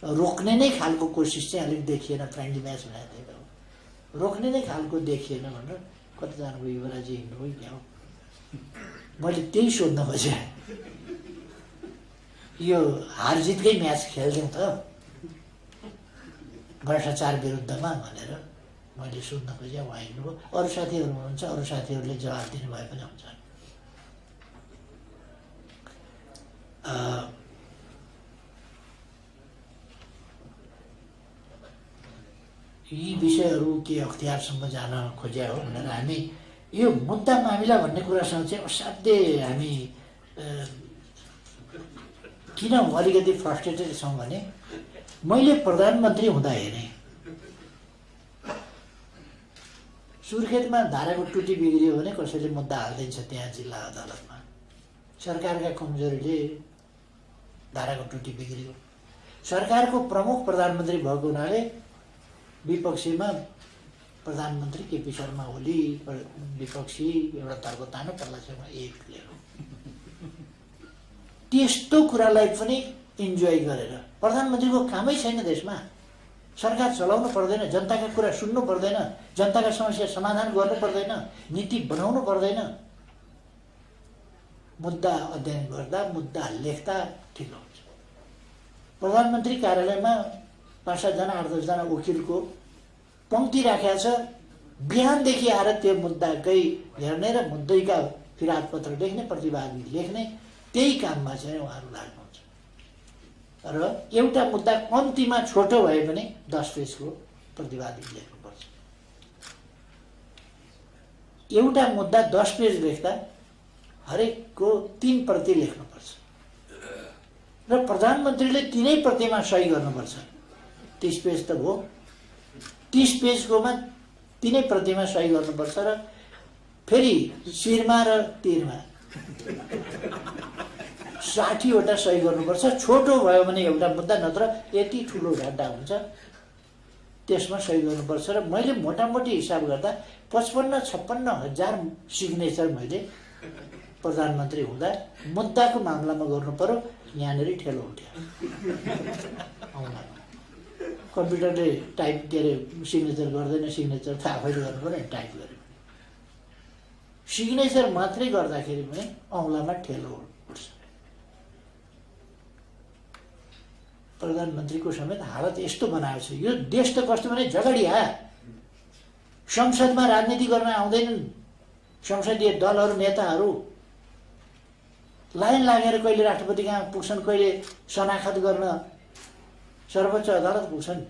रोक्ने नै खालको कोसिस चाहिँ अलिक देखिएन। फ्रेन्डली म्याच भनेको त्यही हो, रोक्ने नै खालको देखिएन भनेर कतिजनाको युवराजी हिँड्नु क्या हो। मैले त्यही सोध्न खोजेँ, यो हार जितकै म्याच खेल्थ्यौँ त भ्रष्टाचार विरुद्धमा भनेर मैले सोध्न खोजेँ। उहाँ हिँड्नुभयो। अरू साथीहरू हुनुहुन्छ, अरू साथीहरूले जवाब दिनुभए पनि हुन्छ। यी विषयहरू के अख्तियारसम्म जान खोज्या हो भनेर हामी यो मुद्दा मामिला भन्ने कुरासँग चाहिँ असाध्यै हामी किन अलिकति फ्रस्ट्रेटेड छौँ भने मैले प्रधानमन्त्री हुँदा हेरेँ सुर्खेतमा धाराको टुटी बिग्रियो भने कसैले मुद्दा हालिदिन्छ त्यहाँ जिल्ला अदालतमा। सरकारका कमजोरीले धाराको टुटी बिग्रियो। सरकारको प्रमुख प्रधानमन्त्री भएको हुनाले विपक्षीमा प्रधानमन्त्री केपी शर्मा ओली विपक्षी एउटा तर्क तान्नु पर्ला छ एक लिएर त्यस्तो कुरालाई पनि इन्जोय गरेर प्रधानमन्त्रीको कामै छैन देशमा। सरकार चलाउनु पर्दैन, जनताका कुरा सुन्नु पर्दैन, जनताका समस्या समाधान गर्नु पर्दैन, नीति बनाउनु पर्दैन। मुद्दा अध्ययन गर्दा, मुद्दा लेख्दा ठिक हुन्छ। प्रधानमन्त्री कार्यालयमा 5-7 जना 8-10 जना वकिलको पङ्क्ति राखेको छ। बिहानदेखि आएर त्यो मुद्दाकै हेर्ने र मुद्दैका फिराद पत्र लेख्ने, प्रतिवादी लेख्ने, त्यही काममा चाहिँ उहाँहरू लाग्नुहुन्छ। र एउटा मुद्दा कम्तीमा छोटो भए पनि 10 पेजको प्रतिवादी लेख्नुपर्छ। एउटा मुद्दा 10 पेज लेख्दा हरेकको 3 प्रति लेख्नुपर्छ र प्रधानमन्त्रीले 3 प्रतिमा सही गर्नुपर्छ। 30 पेज त भयो, 30 पेजकोमा 3 प्रतिमा सही गर्नुपर्छ र फेरि शिरमा र तिरमा 60वटा सही गर्नुपर्छ। छोटो भयो भने एउटा मुद्दा, नत्र यति ठुलो गड्डा हुन्छ, त्यसमा सही गर्नुपर्छ। र मैले मोटामोटी हिसाब गर्दा 55-56 हजार सिग्नेचर मैले प्रधानमन्त्री हुँदा मुद्दाको मामलामा गर्नु पर्यो। यहाँनिर ठेलो उठ्यो, कम्प्युटरले टाइप के अरे सिग्नेचर गर्दैन, सिग्नेचर त आफैले गर्नु पर्यो, टाइप गर्यो। सिग्नेचर मात्रै गर्दाखेरि पनि औँलामा ठेलो उठ्छ। प्रधानमन्त्रीको समेत हालत यस्तो बनाएको छ। यो देश त कस्तो भने झगडिया, संसदमा राजनीति गर्न आउँदैनन्। संसदीय दलहरू, नेताहरू लाइन लागेर कहिले राष्ट्रपति कहाँ पुग्छन्, कहिले शनाखत गर्न सर्वोच्च अदालत पुग्छन्।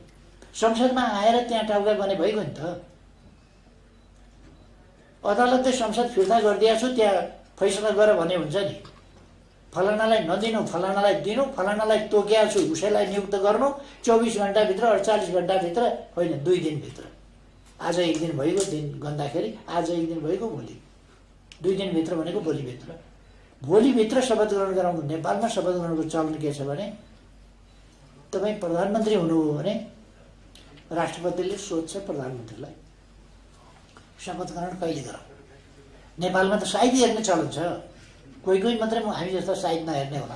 संसदमा आएर त्यहाँ टाउका गर्ने भइगयो नि त। अदालतले संसद फिर्ता गरिदिएको छु, त्यहाँ फैसला गर भने हुन्छ नि। फलानालाई नदिनु, फलानालाई दिनु, फलानालाई तोकेको छु उसैलाई नियुक्त गर्नु, 24 घण्टाभित्र, 48 घण्टाभित्र होइन, 2 दिनभित्र। आज 1 दिन भइगयो, दिन गन्दाखेरि आज 1 दिन भइगयो, भोलि 2 दिनभित्र भनेको भोलिभित्र। भोलिभित्र शपथ ग्रहण गराउनु। नेपालमा शपथ ग्रहणको चलन के छ भने, तपाईँ प्रधानमन्त्री हुनुभयो भने राष्ट्रपतिले सोध्छ प्रधानमन्त्रीलाई शपथ ग्रहण कहिले गराउनु। नेपालमा त साइत हेर्ने चलन छ, कोही कोही मात्रै हामी जस्तो साइत नहेर्ने होला।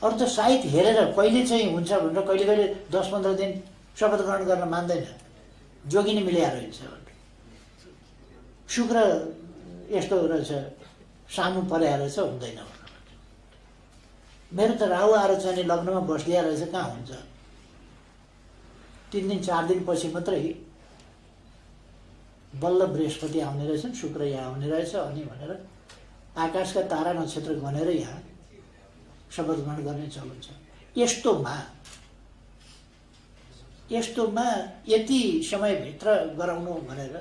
अरू त साइत हेरेर कहिले चाहिँ हुन्छ भनेर कहिले कहिले 10-15 दिन शपथ ग्रहण गर्न मान्दैन, जोगिनी मिलाएर हिँड्छ। शुक्र यस्तो रहेछ, सामु परेको रहेछ, हुँदैन। मेरो त राहु आएर चाहिँ नि लग्नमा बस्दिया रहेछ, कहाँ हुन्छ। 3 दिन 4 दिन पछि मात्रै बल्ल बृहस्पति आउने रहेछन्, शुक्र यहाँ आउने रहेछ, अनि भनेर आकाशका तारा नक्षत्र गनेर यहाँ शपथ ग्रहण गर्ने चलन छ। यस्तोमा यति समयभित्र गराउनु भनेर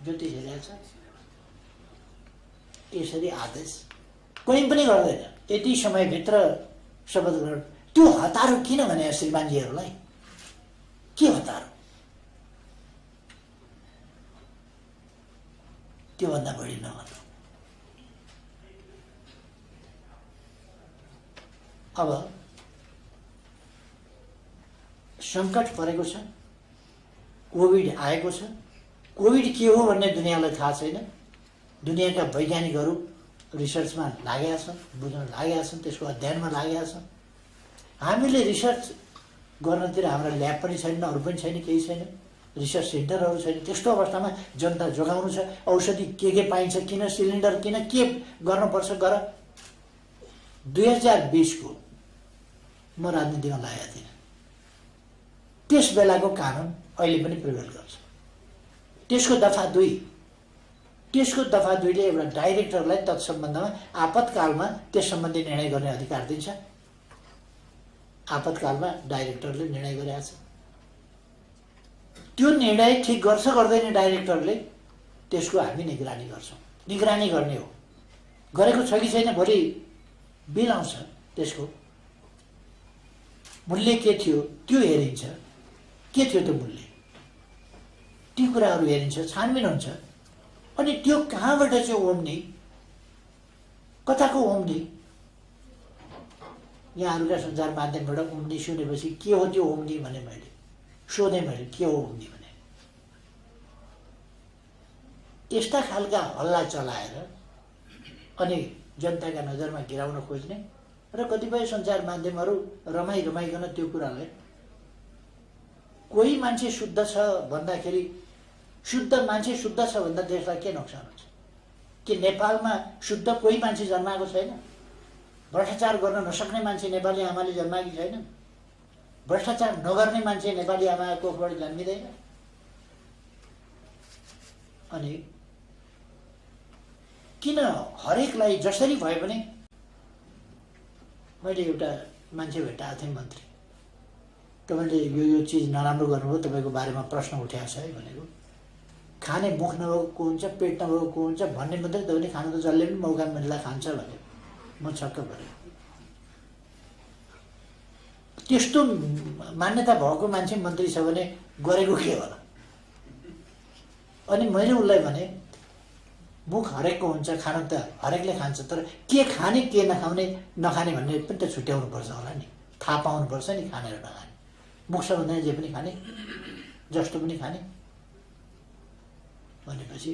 ज्योतिष हेरेको छ। यसरी आदेश कोही पनि गर्दैन, यति समयभित्र शपथ ग्रहण। त्यो हतारो किन भने श्रीमानजीहरूलाई के हतारो? त्योभन्दा बढी नभन्नु। अब सङ्कट परेको छ, कोभिड आएको छ। कोभिड के हो भन्ने दुनियाँलाई थाहा छैन। दुनियाँका वैज्ञानिकहरू रिसर्चमा लागेका छन्, बुझ्न लागेका छन्, त्यसको अध्ययनमा लागेका छन्। हामीले रिसर्च गर्नतिर हाम्रा ल्याब पनि छैन, अरू पनि छैन, केही छैन, रिसर्च सेन्टरहरू छैन। त्यस्तो अवस्थामा जनता जोगाउनु छ। औषधि के पाइन्छ, किन सिलिन्डर, किन के गर्नुपर्छ गर। 2020 को म राजनीतिमा लागेको थिएँ। त्यस बेलाको कानुन अहिले पनि प्रिभेल गर्छ। त्यसको दफा 2ले एउटा डाइरेक्टरलाई तत्सम्बन्धमा आपतकालमा त्यस सम्बन्धी निर्णय गर्ने अधिकार दिन्छ। आपतकालमा डाइरेक्टरले निर्णय गरेको छ। त्यो निर्णय ठिक गर्छ गर्दैन डाइरेक्टरले, त्यसको हामी निगरानी गर्छौँ। निगरानी गर्ने हो, गरेको छ कि छैन। भोलि बिल आउँछ, त्यसको मूल्य के थियो त्यो हेरिन्छ। के थियो त्यो मूल्य, ती कुराहरू हेरिन्छ, छानबिन हुन्छ। अनि त्यो कहाँबाट चाहिँ ओम्नी, कताको ओम्नी। यहाँहरूका सञ्चार माध्यमबाट ओम्नी सुनेपछि के हो त्यो ओम्नी भने मैले सोधेँ, मैले के हो ओम्नी भने। यस्ता खालका हल्ला चलाएर अनि जनताका नजरमा गिराउन खोज्ने र कतिपय सञ्चार माध्यमहरू रमाइकन त्यो कुरालाई, कोही मान्छे शुद्ध छ भन्दाखेरि, शुद्ध मान्छे शुद्ध छ भन्दा देशलाई के नोक्सान हुन्छ? कि नेपालमा शुद्ध कोही मान्छे जन्माएको छैन? भ्रष्टाचार गर्न नसक्ने मान्छे नेपाली आमाले जन्माएकी छैन? भ्रष्टाचार नगर्ने मान्छे नेपाली आमाको कोखबाट जन्मिँदैन? अनि किन हरेकलाई जसरी भए पनि मैले एउटा मान्छे भेटाएको थिएँ मन्त्री, तपाईँले यो चिज नराम्रो गर्नुभयो, तपाईँको बारेमा प्रश्न उठाएको छ है भनेको। खाने मुख नभएको हुन्छ, पेट नभएको हुन्छ भन्ने मात्रै तपाईँले खानु त जसले पनि मौका मिल्दा खान्छ भन्यो। म छक्क परेँ। त्यस्तो मान्यता भएको मान्छे मन्त्री छ भने गरेको के होला? अनि मैले उसलाई भने मुख हरेकको हुन्छ, खानु त हरेकले खान्छ, तर के खाने के नखाने भन्ने पनि त छुट्याउनुपर्छ होला नि, थाहा पाउनुपर्छ नि खाने र नखाने। मुख छ भन्दैन जे पनि खाने, जस्तो पनि खाने भनेपछि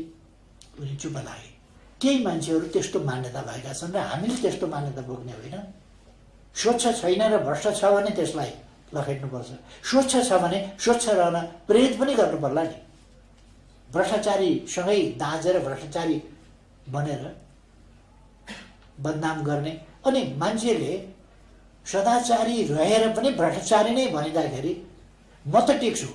उनी चुप लागे। केही मान्छेहरू त्यस्तो मान्यता भएका छन् र हामीले त्यस्तो मान्यता बोक्ने होइन। स्वच्छ छैन र भ्रष्ट छ भने त्यसलाई लखेट्नुपर्छ, स्वच्छ छ भने स्वच्छ रहन प्रेरित पनि गर्नु पर्ला नि। भ्रष्टाचारीसँगै दाँजेर भ्रष्टाचारी बनेर बदनाम गर्ने अनि मान्छेले सदाचारी रहेर पनि भ्रष्टाचारी नै भनिँदाखेरि म त टेक्छु।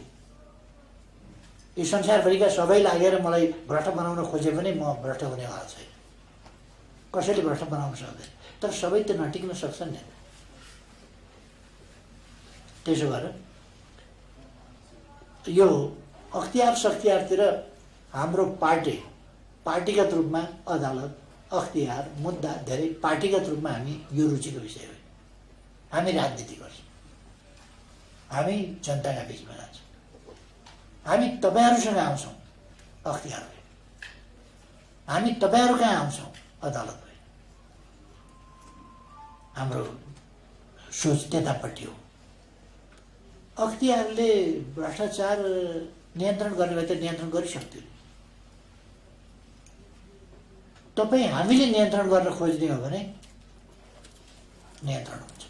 यो संसारभरिका सबै लागेर मलाई भ्रष्ट बनाउन खोजे पनि म भ्रष्ट हुनेवाला छैन। कसैले भ्रष्ट बनाउन सक्दैन, तर सबै त नटिक्न सक्छन् नि। त्यसो भएर यो अख्तियार सख्तियारतिर हाम्रो पार्टीगत रूपमा अदालत, अख्तियार, मुद्दा धेरै पार्टीगत रूपमा हामी यो रुचिको विषय हो। हामी राजनीति गर्छौँ, हामी जनताका बिचमा जान्छौँ, हामी तपाईँहरूसँग आउँछौँ अख्तियार भए, हामी तपाईँहरू कहाँ आउँछौँ अदालत भए। हाम्रो सोच त्यतापट्टि हो। अख्तियारले भ्रष्टाचार नियन्त्रण गर्ने भए त नियन्त्रण गरिसक्थ्यो। तपाईँ हामीले नियन्त्रण गर्न खोज्ने हो भने नियन्त्रण हुन्छ।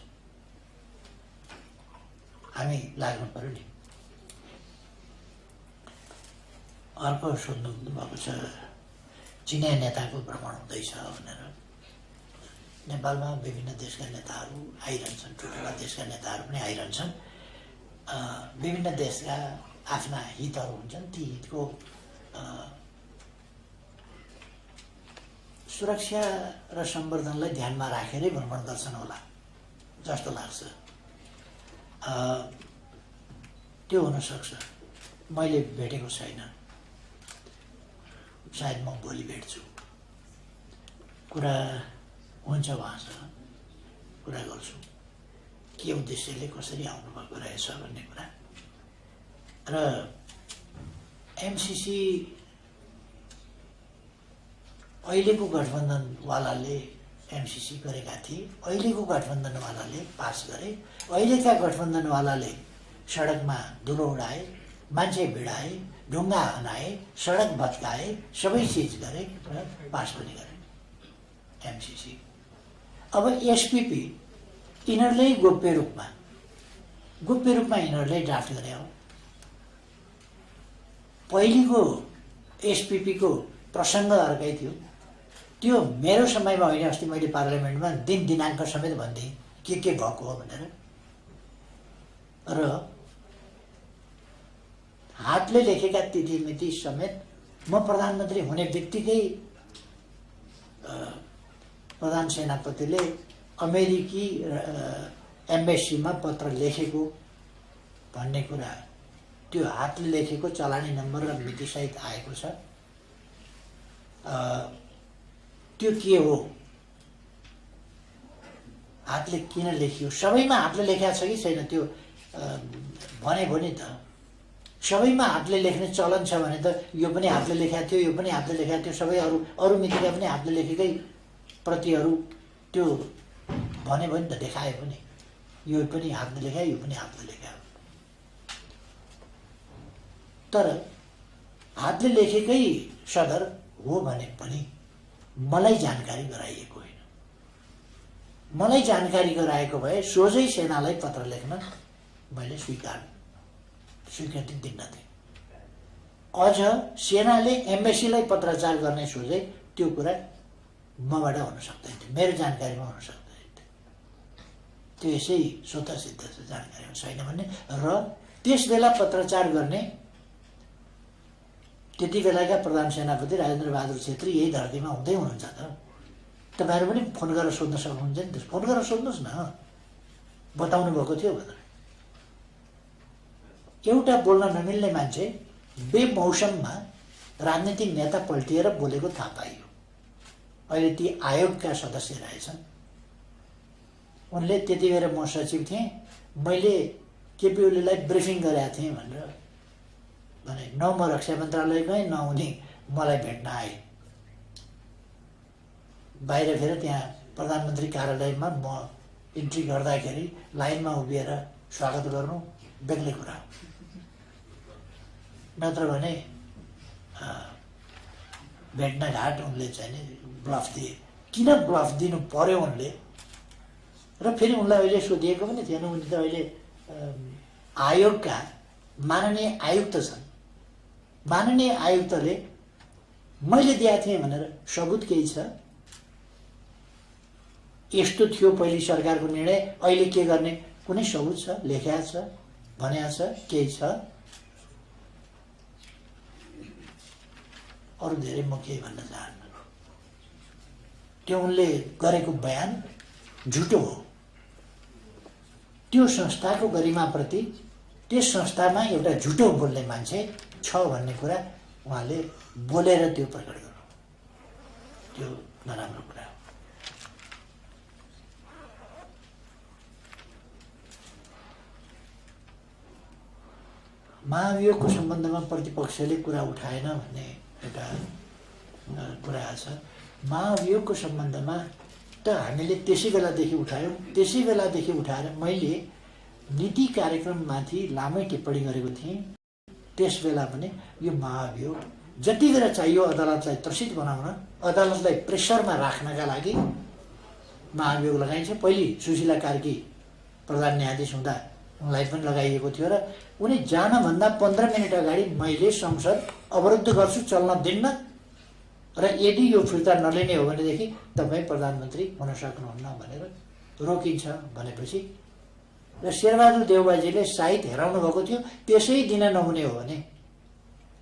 हामी लाग्नु पर्यो नि। अर्को सोध्नु भएको छ, चिनिया नेताको भ्रमण हुँदैछ भनेर। नेपालमा विभिन्न देशका नेताहरू आइरहन्छन्, ठुल्ठुला देशका नेताहरू पनि आइरहन्छन्। विभिन्न देशका आफ्ना हितहरू हुन्छन्, ती हितको सुरक्षा र सम्वर्धनलाई ध्यानमा राखेरै भ्रमण गर्छन् होला जस्तो लाग्छ। त्यो हुनसक्छ, मैले भेटेको छैन, सायद म भोलि भेट्छु। कुरा हुन्छ उहाँसँग, कुरा गर्छु के उद्देश्यले कसरी आउनुभएको रहेछ भन्ने कुरा। र एमसिसी अहिलेको गठबन्धनवालाले एमसिसी गरेका थिए, अहिलेको गठबन्धनवालाले पास गरे, अहिलेका गठबन्धनवालाले सडकमा धुलो उडाए, मान्छे भिडाए, ढुङ्गा हनाए, सडक भत्काए, सबै चिज गरे र पास पनि गरे एमसिसी। अब एसपिपी यिनीहरूले गोप्य रूपमा यिनीहरूले ड्राफ्ट गरे हो। पहिलेको एसपिपीको प्रसङ्ग अर्कै थियो। त्यो मेरो समयमा होइन, अस्ति मैले पार्लियामेन्टमा दिन दिनाङ्क समेत भन्थेँ के भएको हो भनेर। र हातले लेखेका तिथिमिति समेत म प्रधानमन्त्री हुने बित्तिकै प्रधान सेनापतिले अमेरिकी एम्बेसीमा पत्र लेखेको भन्ने कुरा, त्यो हातले लेखेको चलानी नम्बर र मितिसहित आएको छ। त्यो के हो, हातले किन लेखियो, सबैमा हातले लेखेको छ कि छैन त्यो भने नि त। सबैमा हातले लेख्ने चलन छ भने त यो पनि हातले लेखेको थियो, यो पनि हातले लेखेको थियो, सबै अरू मितिका पनि हातले लेखेकै प्रतिहरू त्यो भने नि त, देखाए पनि यो पनि हातले लेखायो, यो पनि हातले लेखायो। तर हातले लेखेकै सदर हो भने पनि मलाई जानकारी गराइएको होइन। मलाई जानकारी गराएको भए सोझै सेनालाई पत्र लेख्न मैले स्वीकृति दिन्न थिएँ। अझ सेनाले एम्बेसीलाई पत्रचार गर्ने सोझै त्यो कुरा मबाट हुन सक्दैन थियो, मेरो जानकारीमा हुन सक्दैन थियो। त्यो यसै स्वतः सिद्ध छ, जानकारीमा छैन भन्ने। र त्यस बेला पत्रचार गर्ने त्यति बेलाका प्रधान सेनापति राजेन्द्र बहादुर छेत्री यही धरतीमा हुँदै हुनुहुन्छ त। तपाईँहरू पनि फोन गरेर सोध्न सक्नुहुन्छ नि त, फोन गरेर सोध्नुहोस् न बताउनु भएको थियो भनेर। एउटा बोल्न नमिल्ने मान्छे बेमौसममा राजनीतिक नेता पल्टिएर बोलेको थाहा पाइयो। अहिले ती आयोगका सदस्य रहेछन्। उनले त्यति बेला म सचिव थिएँ, मैले केपी ओलीलाई ब्रिफिङ गरेका थिएँ भनेर भने। न म रक्षा मन्त्रालय गएँ, न उनी मलाई भेट्न आए। बाहिर फेर त्यहाँ प्रधानमन्त्री कार्यालयमा म इन्ट्री गर्दाखेरि लाइनमा उभिएर स्वागत गर्नु बेग्लै कुरा हो। नत्र भने भेट्नघाट उनले चाहिँ नि ब्लफ दिए। किन ब्लफ दिनु पर्यो उनले? र फेरि उनलाई अहिले सोधिएको पनि थिएन। उनी त अहिले आयोगका माननीय आयुक्त छन्। माननीय आयुक्तले मैले दिएको थिएँ भनेर सबुत केही छ? यस्तो थियो पहिले सरकारको निर्णय, अहिले के गर्ने कुनै सबुत छ? लेख्या छ, भन्या छ, केही छ? अरू धेरै म केही भन्न चाहन्न। त्यो उनले गरेको बयान झुटो हो। त्यो संस्थाको गरिमाप्रति, त्यस संस्थामा एउटा झुटो बोल्ने मान्छे छ भन्ने कुरा उहाँले बोलेर त्यो प्रकट गर्नु, त्यो नराम्रो कुरा हो। महाभियोगको सम्बन्धमा प्रतिपक्षले कुरा उठाएन भन्ने एउटा कुरा छ। महाभियोगको सम्बन्धमा त हामीले त्यसै बेलादेखि उठायौँ। त्यसै बेलादेखि उठाएर मैले नीति कार्यक्रममाथि लामै टिप्पणी गरेको थिएँ। त्यस बेला पनि यो महाभियोग जति बेला चाहियो अदालतलाई त्रसित बनाउन, अदालतलाई प्रेसरमा राख्नका लागि महाभियोग लगाइन्छ। पहिले सुशीला कार्की प्रधान न्यायाधीश हुँदा उनलाई पनि लगाइएको थियो र उनी जानभन्दा 15 मिनट अगाडि मैले संसद अवरुद्ध गर्छु, चल्न दिन्न र यदि यो फिर्ता नलिने हो भनेदेखि तपाईँ प्रधानमन्त्री हुन सक्नुहुन्न भनेर रोकिन्छ भनेपछि र शेरबहादुर देउबाजीले साइत हेराउनु भएको थियो। त्यसै दिन नहुने हो भने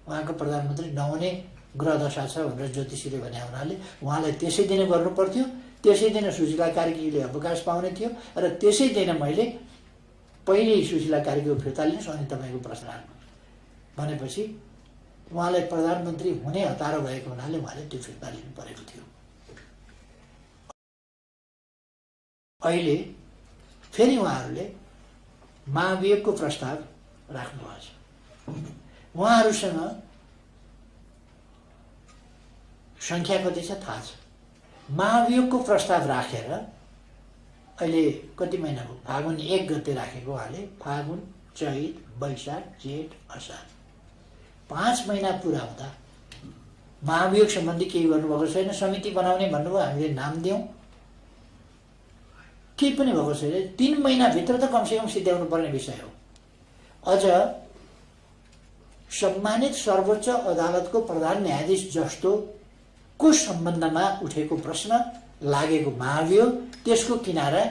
उहाँको प्रधानमन्त्री नहुने ग्रह दशा छ भनेर ज्योतिषीले भने हुनाले उहाँलाई त्यसै दिन गर्नु पर्थ्यो। त्यसै दिन सुशीला कार्कीले अवकाश पाउने थियो र त्यसै दिन मैले पहिले सुशीला कार्कीको फिर्ता लिनुहोस् अनि तपाईँको प्रश्न राख्नु भनेपछि उहाँलाई प्रधानमन्त्री हुने हतारो भएको हुनाले उहाँले त्यो फिर्ता लिनु परेको थियो। अहिले फेरि उहाँहरूले महाभियोगको प्रस्ताव राख्नुभएको छ। उहाँहरूसँग सङ्ख्या कति छ थाहा छ। महाभियोगको प्रस्ताव राखेर अहिले कति महिना भयो? फागुन 1 गते राखेको उहाँले। फागुन, चैत, वैशाख, जेठ, असार 5 महिना पुरा हुँदा महाभियोग सम्बन्धी केही गर्नुभएको छैन। समिति बनाउने भन्नुभयो, हामीले नाम दियौँ, केही पनि भएको छैन। 3 महिनाभित्र त कमसेकम सिद्ध्याउनु पर्ने विषय हो। अझ सम्मानित सर्वोच्च अदालतको प्रधान न्यायाधीश जस्तो को सम्बन्धमा उठेको प्रश्न, लागेको महाभियोग, त्यसको किनारा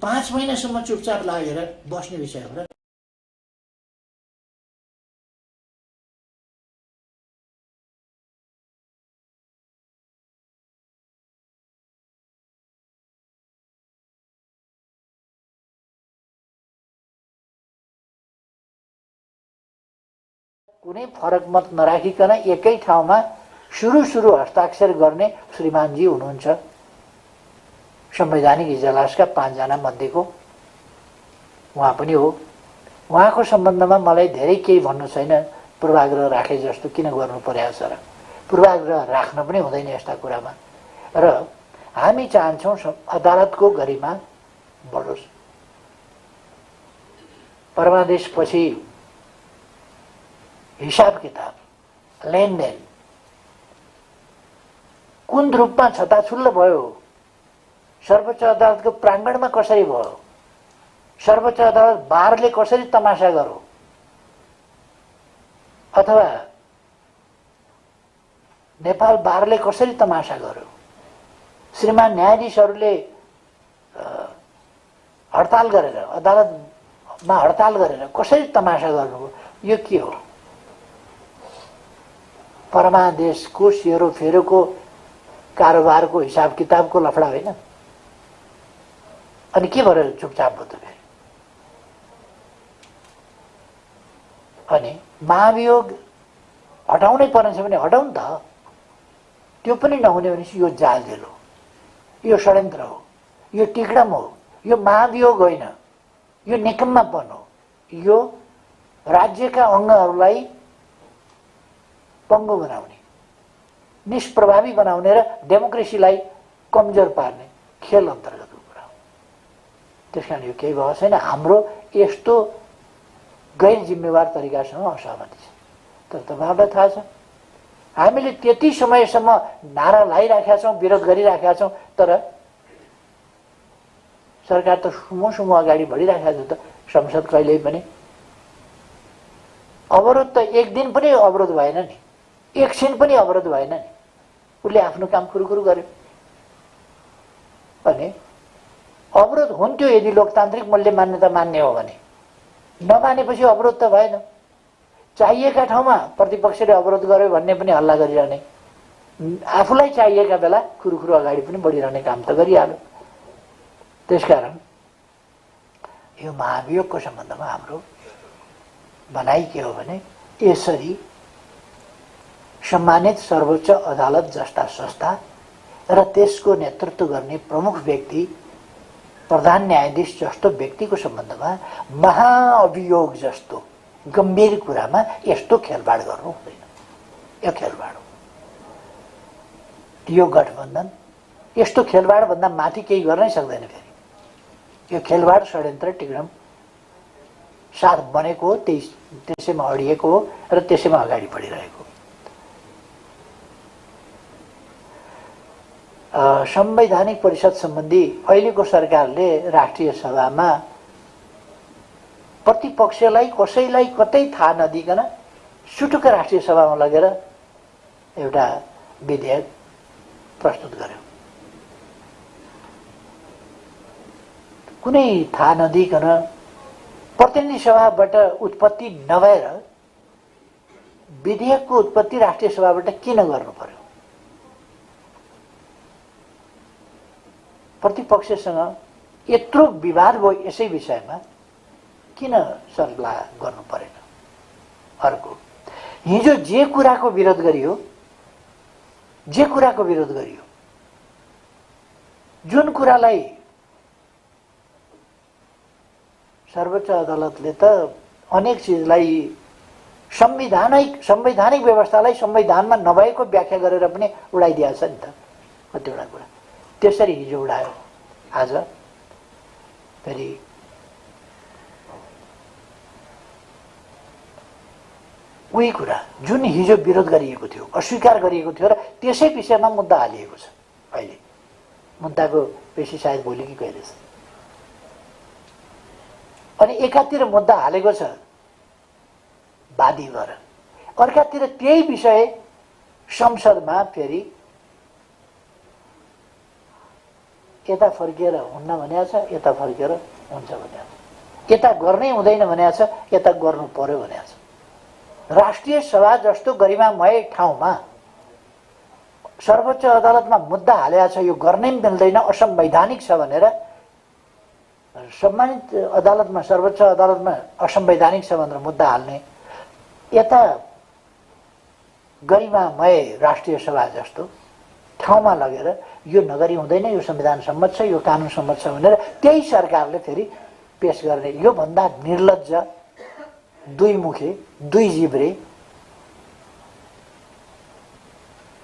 5 महिनासम्म चुपचाप लागेर बस्ने विषय हो र कुनै फरक मत नराखिकन एकै ठाउँमा सुरु हस्ताक्षर गर्ने श्रीमानजी हुनुहुन्छ। संवैधानिक इजलासका 5 जना मध्येको उहाँ पनि हो। उहाँको सम्बन्धमा मलाई धेरै केही भन्नु छैन। पूर्वाग्रह राखे जस्तो किन गर्नु पर्यो सर? पूर्वाग्रह राख्न पनि हुँदैन यस्ता कुरामा। र हामी चाहन्छौँ अदालतको गरिमा बढोस्। परमादेशपछि हिसाब किताब, लेनदेन कुन रूपमा छताछुल्ल भयो? सर्वोच्च अदालतको प्राङ्गणमा कसरी भयो? सर्वोच्च अदालत बारले कसरी तमासा गर्यो? अथवा नेपाल बारले कसरी तमासा गर्यो? श्रीमान न्यायाधीशहरूले हडताल गरेर, अदालतमा हडताल गरेर कसरी तमासा गर्नुभयो? यो के हो? परमादेशको सेरोफेरोको कारोबारको हिसाब किताबको लफडा होइन। अनि के भएर चुपचाप भयो त फेरि? अनि महाभियोग हटाउनै पर्ने छ भने हटाउ नि त। त्यो पनि नहुने भनेपछि यो जालजेल हो, यो षड्यन्त्र हो, यो टिकडम हो, यो महाभियोग होइन, यो निकम्मापन हो। यो राज्यका अङ्गहरूलाई पङ्गो बनाउने, निष्प्रभावी बनाउने र डेमोक्रेसीलाई कमजोर पार्ने खेल अन्तर्गतको कुरा हो। त्यस कारण यो केही भएको छैन। हाम्रो यस्तो गैर जिम्मेवार तरिकासँग असहमति छ। तर तपाईँहरूलाई थाहा छ हामीले त्यति समयसम्म नारा लगाइराखेका छौँ, विरोध गरिराखेका छौँ, तर सरकार त सुमो सुमो अगाडि बढिराखेको छ। त संसद कहिल्यै पनि अवरोध त एक दिन पनि अवरोध भएन नि, एकछिन पनि अवरोध भएन नि। उसले आफ्नो काम कुरुकुरु गर्यो। अनि अवरोध हुन्थ्यो यदि लोकतान्त्रिक मूल्य मान्यता मान्ने हो भने। नमानेपछि अवरोध त भएन। चाहिएका ठाउँमा प्रतिपक्षले अवरोध गर्यो भन्ने पनि हल्ला गरिरहने, आफूलाई चाहिएका बेला कुरुकुरु अगाडि पनि बढिरहने काम त गरिहाल्यो। त्यसकारण यो महाभियोगको सम्बन्धमा हाम्रो भनाइ के हो भने यसरी सम्मानित सर्वोच्च अदालत जस्ता संस्था र त्यसको नेतृत्व गर्ने प्रमुख व्यक्ति प्रधान न्यायाधीश जस्तो व्यक्तिको सम्बन्धमा महाअभियोग जस्तो गम्भीर कुरामा यस्तो खेलबाड गर्नु हुँदैन। यो खेलबाड हो। यो गठबन्धन यस्तो खेलबाड भन्दा माथि केही गर्नै सक्दैन। फेरि यो खेलबाड षड्यन्त्र टिकडम साथ बनेको हो, त्यसैमा अडिएको हो र त्यसैमा अगाडि बढिरहेको हो। संवैधानिक परिषद सम्बन्धी अहिलेको सरकारले राष्ट्रिय सभामा प्रतिपक्षलाई कसैलाई कतै थाहा नदिकन सुटुक्क राष्ट्रिय सभामा लगेर एउटा विधेयक प्रस्तुत गर्यो। कुनै थाहा नदिकन प्रतिनिधि सभाबाट उत्पत्ति नभएर विधेयकको उत्पत्ति राष्ट्रिय सभाबाट किन गर्नु पर्यो? प्रतिपक्षसँग यत्रो विवाद भयो यसै विषयमा किन सल्लाह गर्नु परेन? अर्को, हिजो जे कुराको विरोध गरियो, जुन कुरालाई सर्वोच्च अदालतले त अनेक चिजलाई संवैधानिक व्यवस्थालाई संविधानमा नभएको व्याख्या गरेर पनि उडाइदिएछ नि त कतिवटा कुरा। त्यसरी हिजो उडायो। आज फेरि उही कुरा जुन हिजो विरोध गरिएको थियो, अस्वीकार गरिएको थियो र त्यसै विषयमा मुद्दा हालिएको छ। अहिले मुद्दाको पेशी सायद भोलि कि कहिले छ। अनि एकातिर मुद्दा हालेको छ वादी भएर, अर्कातिर त्यही विषय संसदमा फेरि यता फर्किएर हुन्न भनेको छ, यता फर्किएर हुन्छ भनेको छ, यता गर्नै हुँदैन भनेको छ, यता गर्नु पर्यो भनेको छ। राष्ट्रिय सभा जस्तो गरिमामय ठाउँमा सर्वोच्च अदालतमा मुद्दा हालेको छ, यो गर्नै मिल्दैन, असंवैधानिक छ भनेर सम्मानित अदालतमा सर्वोच्च अदालतमा असंवैधानिक छ भनेर मुद्दा हाल्ने, यता गरिमामय राष्ट्रिय सभा जस्तो ठाउँमा लगेर यो नगरी हुँदैन, यो संविधान सम्मत छ, यो कानुन सम्मत छ भनेर त्यही सरकारले फेरि पेश गर्ने। यो भन्दा निर्लज्ज, दुई मुखे, दुई जिब्रे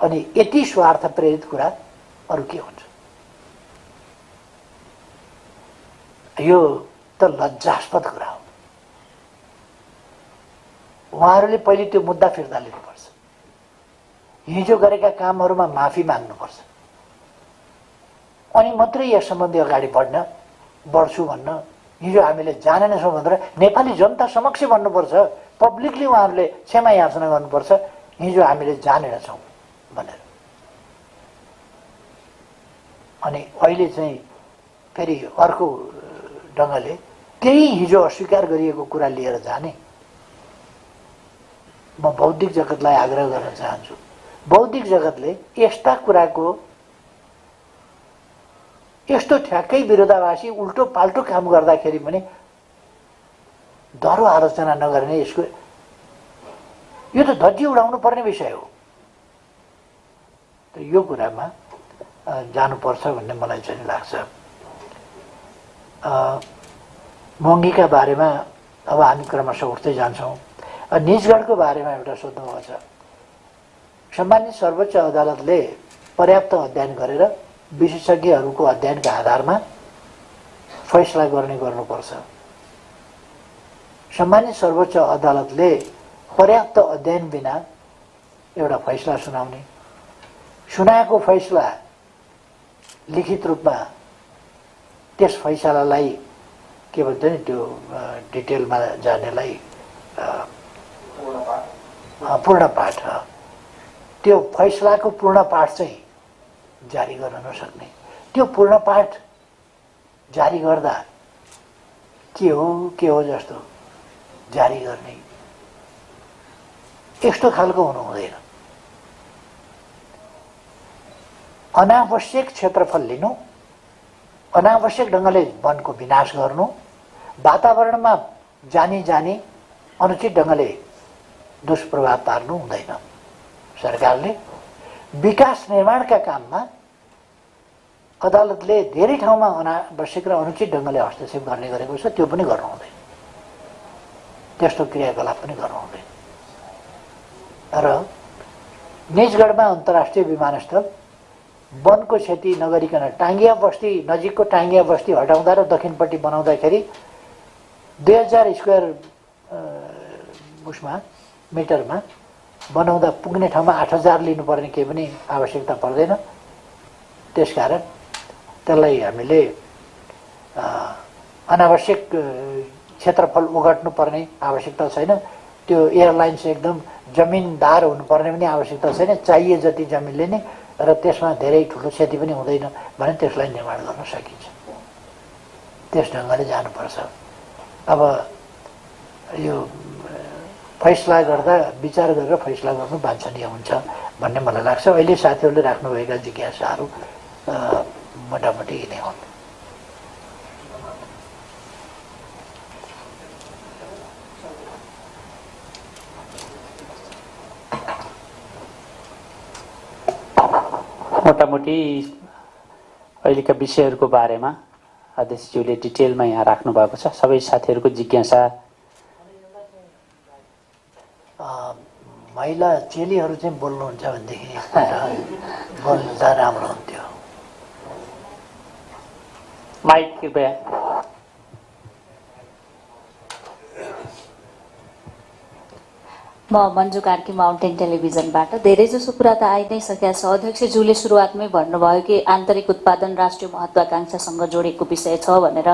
अनि यति स्वार्थ प्रेरित कुरा अरू के हुन्छ? यो त लज्जास्पद कुरा हो। उहाँहरूले पहिले त्यो मुद्दा फिर्ता लिनुपर्छ, हिजो गरेका कामहरूमा माफी माग्नुपर्छ, अनि मात्रै यस सम्बन्धी अगाडि बढ्छु भन्न हिजो हामीले जानेनछौँ भनेर नेपाली जनता समक्ष भन्नुपर्छ, पब्लिकली उहाँहरूले क्षमा याचना गर्नुपर्छ, हिजो हामीले जानेनछौँ भनेर। अनि अहिले चाहिँ फेरि अर्को ढङ्गले त्यही हिजो अस्वीकार गरिएको कुरा लिएर जाने, म बौद्धिक जगतलाई आग्रह गर्न चाहन्छु, बौद्धिक जगतले यस्ता कुराको यस्तो ठ्याक्कै विरोधाभासी उल्टो पाल्टो काम गर्दाखेरि पनि डह्रो आलोचना नगर्ने, यसको यो त धज्जी उडाउनु पर्ने विषय हो। त यो कुरामा जानुपर्छ भन्ने मलाई चाहिँ लाग्छ। महँगीका बारेमा अब हामी क्रमशः उठ्दै जान्छौँ। निजगढको बारेमा एउटा सोध्नुभएको छ। सम्मानित सर्वोच्च अदालतले पर्याप्त अध्ययन गरेर विशेषज्ञहरूको अध्ययनका आधारमा फैसला गर्नुपर्छ। सम्मानित सर्वोच्च अदालतले पर्याप्त अध्ययन बिना एउटा फैसला सुनाउने, सुनाएको फैसला लिखित रूपमा त्यस फैसलालाई के भन्छ नि त्यो डिटेलमा जानेलाई पूर्ण पाठ, त्यो फैसलाको पूर्ण पाठ चाहिँ जारी गर्न नसक्ने, त्यो पूर्ण पाठ जारी गर्दा के हो जस्तो जारी गर्ने, यस्तो खालको हुनु हुँदैन। अनावश्यक क्षेत्रफल लिनु, अनावश्यक ढङ्गले वनको विनाश गर्नु, वातावरणमा जानी अनुचित ढङ्गले दुष्प्रभाव पार्नु हुँदैन। सरकारले विकास निर्माणका काममा अदालतले धेरै ठाउँमा अनावश्यक र अनुचित ढङ्गले हस्तक्षेप गर्ने गरेको छ, त्यो पनि गर्नु हुँदैन, त्यस्तो क्रियाकलाप पनि गर्नु हुँदैन। र निजगढमा अन्तर्राष्ट्रिय विमानस्थल वनको क्षति नगरिकन टाङ्गिया बस्ती, नजिकको टाङ्गिया बस्ती हटाउँदा र दक्षिणपट्टि बनाउँदाखेरि 2000 स्क्वायर मिटरमा बनाउँदा पुग्ने ठाउँमा 8000 लिनुपर्ने केही पनि आवश्यकता पर्दैन। त्यसकारण त्यसलाई हामीले अनावश्यक क्षेत्रफल ओगट्नु पर्ने आवश्यकता छैन। त्यो एयरलाइन्स एकदम जमिनदार हुनुपर्ने पनि आवश्यकता छैन। चाहिए जति जमिन लिने र त्यसमा धेरै ठुलो क्षति पनि हुँदैन भने त्यसलाई निर्माण गर्न सकिन्छ। त्यस ढङ्गले जानुपर्छ। अब यो फैसला गर्दा विचार गरेर फैसला गर्नु वाञ्छनीय हुन्छ भन्ने मलाई लाग्छ। अहिले साथीहरूले राख्नुभएका जिज्ञासाहरू मोटामोटी यिनै हुन्। मोटामोटी अहिलेका विषयहरूको बारेमा अध्यक्षज्यूले डिटेलमा यहाँ राख्नु भएको छ। सबै साथीहरूको जिज्ञासा महिला चेलीहरू चाहिँ बोल्नुहुन्छ भनेदेखि बोल्नु त राम्रो हुन्थ्यो। माइक कृपया। म मन्जु कार्की माउन्टेन टेलिभिजनबाट। धेरैजसो कुरा त आइ नै सकेका छ। अध्यक्षज्यूले सुरुवातमै भन्नुभयो कि आन्तरिक उत्पादन राष्ट्रिय महत्वाकांक्षासँग जोडेको विषय छ भनेर।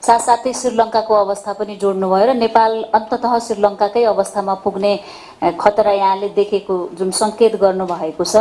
साथसाथै श्रीलङ्काको अवस्था पनि जोड्नुभयो र नेपाल अन्ततः श्रीलङ्काकै अवस्थामा पुग्ने खतरा यहाँले देखेको जुन सङ्केत गर्नुभएको छ,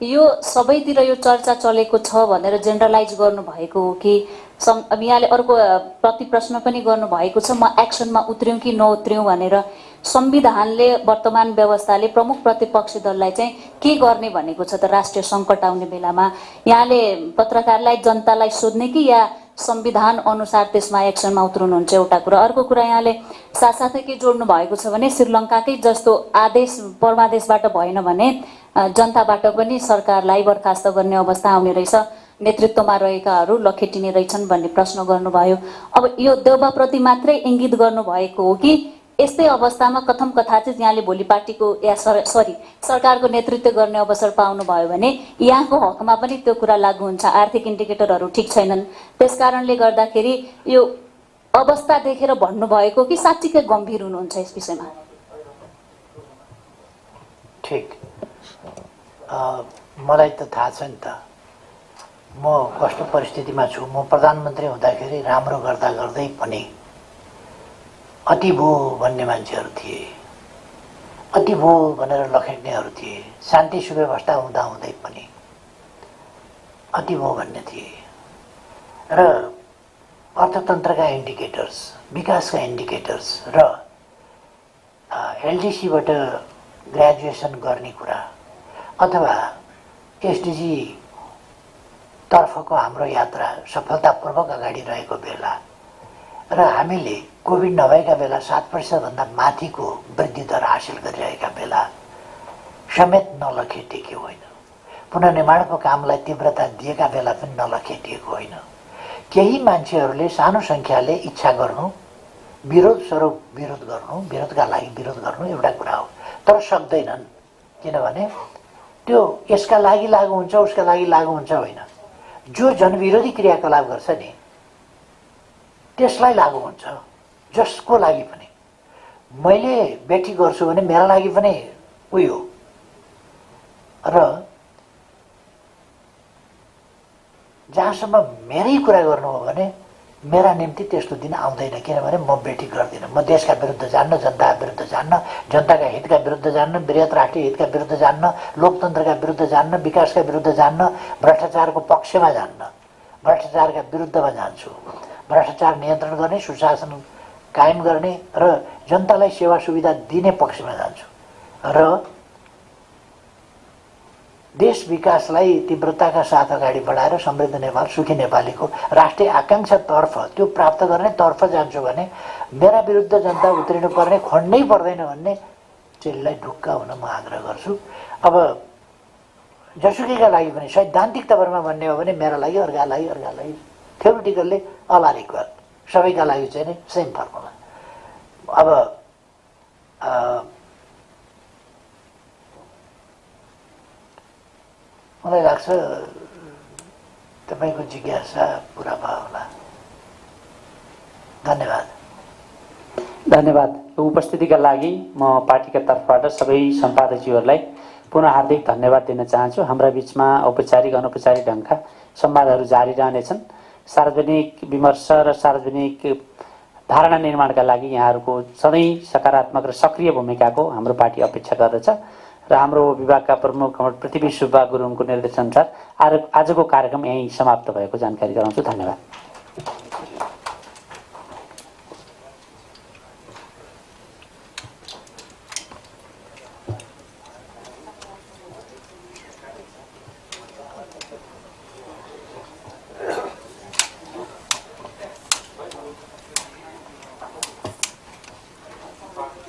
यो सबैतिर यो चर्चा चलेको छ भनेर जेनरलाइज गर्नुभएको हो कि अब यहाँले अर्को प्रति प्रश्न पनि गर्नुभएको छ, म एक्सनमा उत्र्यौँ कि नउत्र्यौँ भनेर। संविधानले वर्तमान व्यवस्थाले प्रमुख प्रतिपक्षी दललाई चाहिँ के गर्ने भनेको छ त राष्ट्रिय सङ्कट आउने बेलामा? यहाँले पत्रकारलाई जनतालाई सोध्ने कि या संविधान अनुसार त्यसमा एक्सनमा उत्रनुहुन्छ? एउटा कुरा। अर्को कुरा, यहाँले साथसाथै के जोड्नु भएको छ भने श्रीलङ्काकै जस्तो आदेश परमादेशबाट भएन भने जनताबाट पनि सरकारलाई बर्खास्त गर्ने अवस्था आउने रहेछ, नेतृत्वमा रहेकाहरू लखेटिने रहेछन् भन्ने प्रश्न गर्नुभयो। अब यो देउबाप्रति मात्रै इङ्गित गर्नुभएको हो कि यस्तै अवस्थामा कथम कथाचित यहाँले भोलि पार्टीको या सरकारको नेतृत्व गर्ने अवसर पाउनुभयो भने यहाँको हकमा पनि त्यो कुरा लागू हुन्छ? आर्थिक इन्डिकेटरहरू ठिक छैनन्, त्यसकारणले गर्दाखेरि यो अवस्था देखेर भन्नुभएको कि साँच्चीकै गम्भीर हुनुहुन्छ यस विषयमा? ठिक, मलाई त थाहा छ नि त म कस्तो परिस्थितिमा छु। म प्रधानमन्त्री हुँदाखेरि राम्रो गर्दा गर्दै पनि अति भो भन्ने मान्छेहरू थिए, अति भो भनेर लखेट्नेहरू थिए। शान्ति सुव्यवस्था हुँदा हुँदै पनि अति भो भन्ने थिए। र अर्थतन्त्रका इन्डिकेटर्स, विकासका इन्डिकेटर्स र एलडिसीबाट ग्रेजुएसन गर्ने कुरा अथवा एसडिजी तर्फको हाम्रो यात्रा सफलतापूर्वक अगाडि रहेको बेला र हामीले कोभिड नभएका बेला 7% माथिको वृद्धि दर हासिल गरिरहेका बेला समेत नलखेटिएको होइन। पुनर्निर्माणको कामलाई तीव्रता दिएका बेला पनि नलखेटिएको होइन। केही मान्छेहरूले सानो सङ्ख्याले इच्छा गर्नु, विरोध स्वरूप विरोध गर्नु, विरोधका लागि विरोध गर्नु एउटा कुरा हो, तर सक्दैनन्। किनभने त्यो यसका लागि लागू हुन्छ, उसका लागि लागू हुन्छ होइन। जो जनविरोधी क्रियाकलाप गर्छ नि त्यसलाई लागू हुन्छ, जसको लागि पनि। मैले बेठी गर्छु भने मेरा लागि पनि उही हो। र जहाँसम्म मेरै कुरा गर्नु हो भने मेरा निम्ति त्यस्तो दिन आउँदैन, किनभने म बेठी गर्दिनँ। म देशका विरुद्ध जान्न, जनताका विरुद्ध जान्न, जनताका हितका विरुद्ध जान्न, वृहत राष्ट्रिय हितका विरुद्ध जान्न, लोकतन्त्रका विरुद्ध जान्न, विकासका विरुद्ध जान्न, भ्रष्टाचारको पक्षमा जान्न, भ्रष्टाचारका विरुद्धमा जान्छु। भ्रष्टाचार नियन्त्रण गर्ने, सुशासन कायम गर्ने र जनतालाई सेवा सुविधा दिने पक्षमा जान्छु। र देश विकासलाई तीव्रताका साथ अगाडि बढाएर समृद्ध नेपाल, सुखी नेपालीको राष्ट्रिय आकाङ्क्षातर्फ त्यो प्राप्त गर्ने तर्फ जान्छु भने मेरा विरुद्ध जनता उत्रिनु पर्ने, खण्डै पर्दैन भन्ने त्यसलाई ढुक्क हुन म आग्रह गर्छु। अब जसुकैका लागि पनि सैद्धान्तिक तवरमा भन्ने हो भने मेरा लागि, अर्का लागि थ्योरिटिकल्ली अल आर इक्वल, सबैका लागि चाहिँ नि सेम फर्मुला। अब मलाई लाग्छ तपाईँको जिज्ञासा पुरा भयो होला। धन्यवाद। धन्यवाद। उपस्थितिका लागि म पार्टीका तर्फबाट सबै सम्पादकज्यूहरूलाई पुनः हार्दिक धन्यवाद दिन चाहन्छु। हाम्रा बीचमा औपचारिक अनौपचारिक ढङ्गका संवादहरू जारी रहनेछन्। सार्वजनिक विमर्श र सार्वजनिक धारणा निर्माणका लागि यहाँहरूको सधैँ सकारात्मक र सक्रिय भूमिकाको हाम्रो पार्टी अपेक्षा गर्दछ र हाम्रो विभागका प्रमुख पृथ्वी सुब्बा गुरुङको निर्देशनअनुसार आजको कार्यक्रम यहीँ समाप्त भएको जानकारी गराउँछु। धन्यवाद।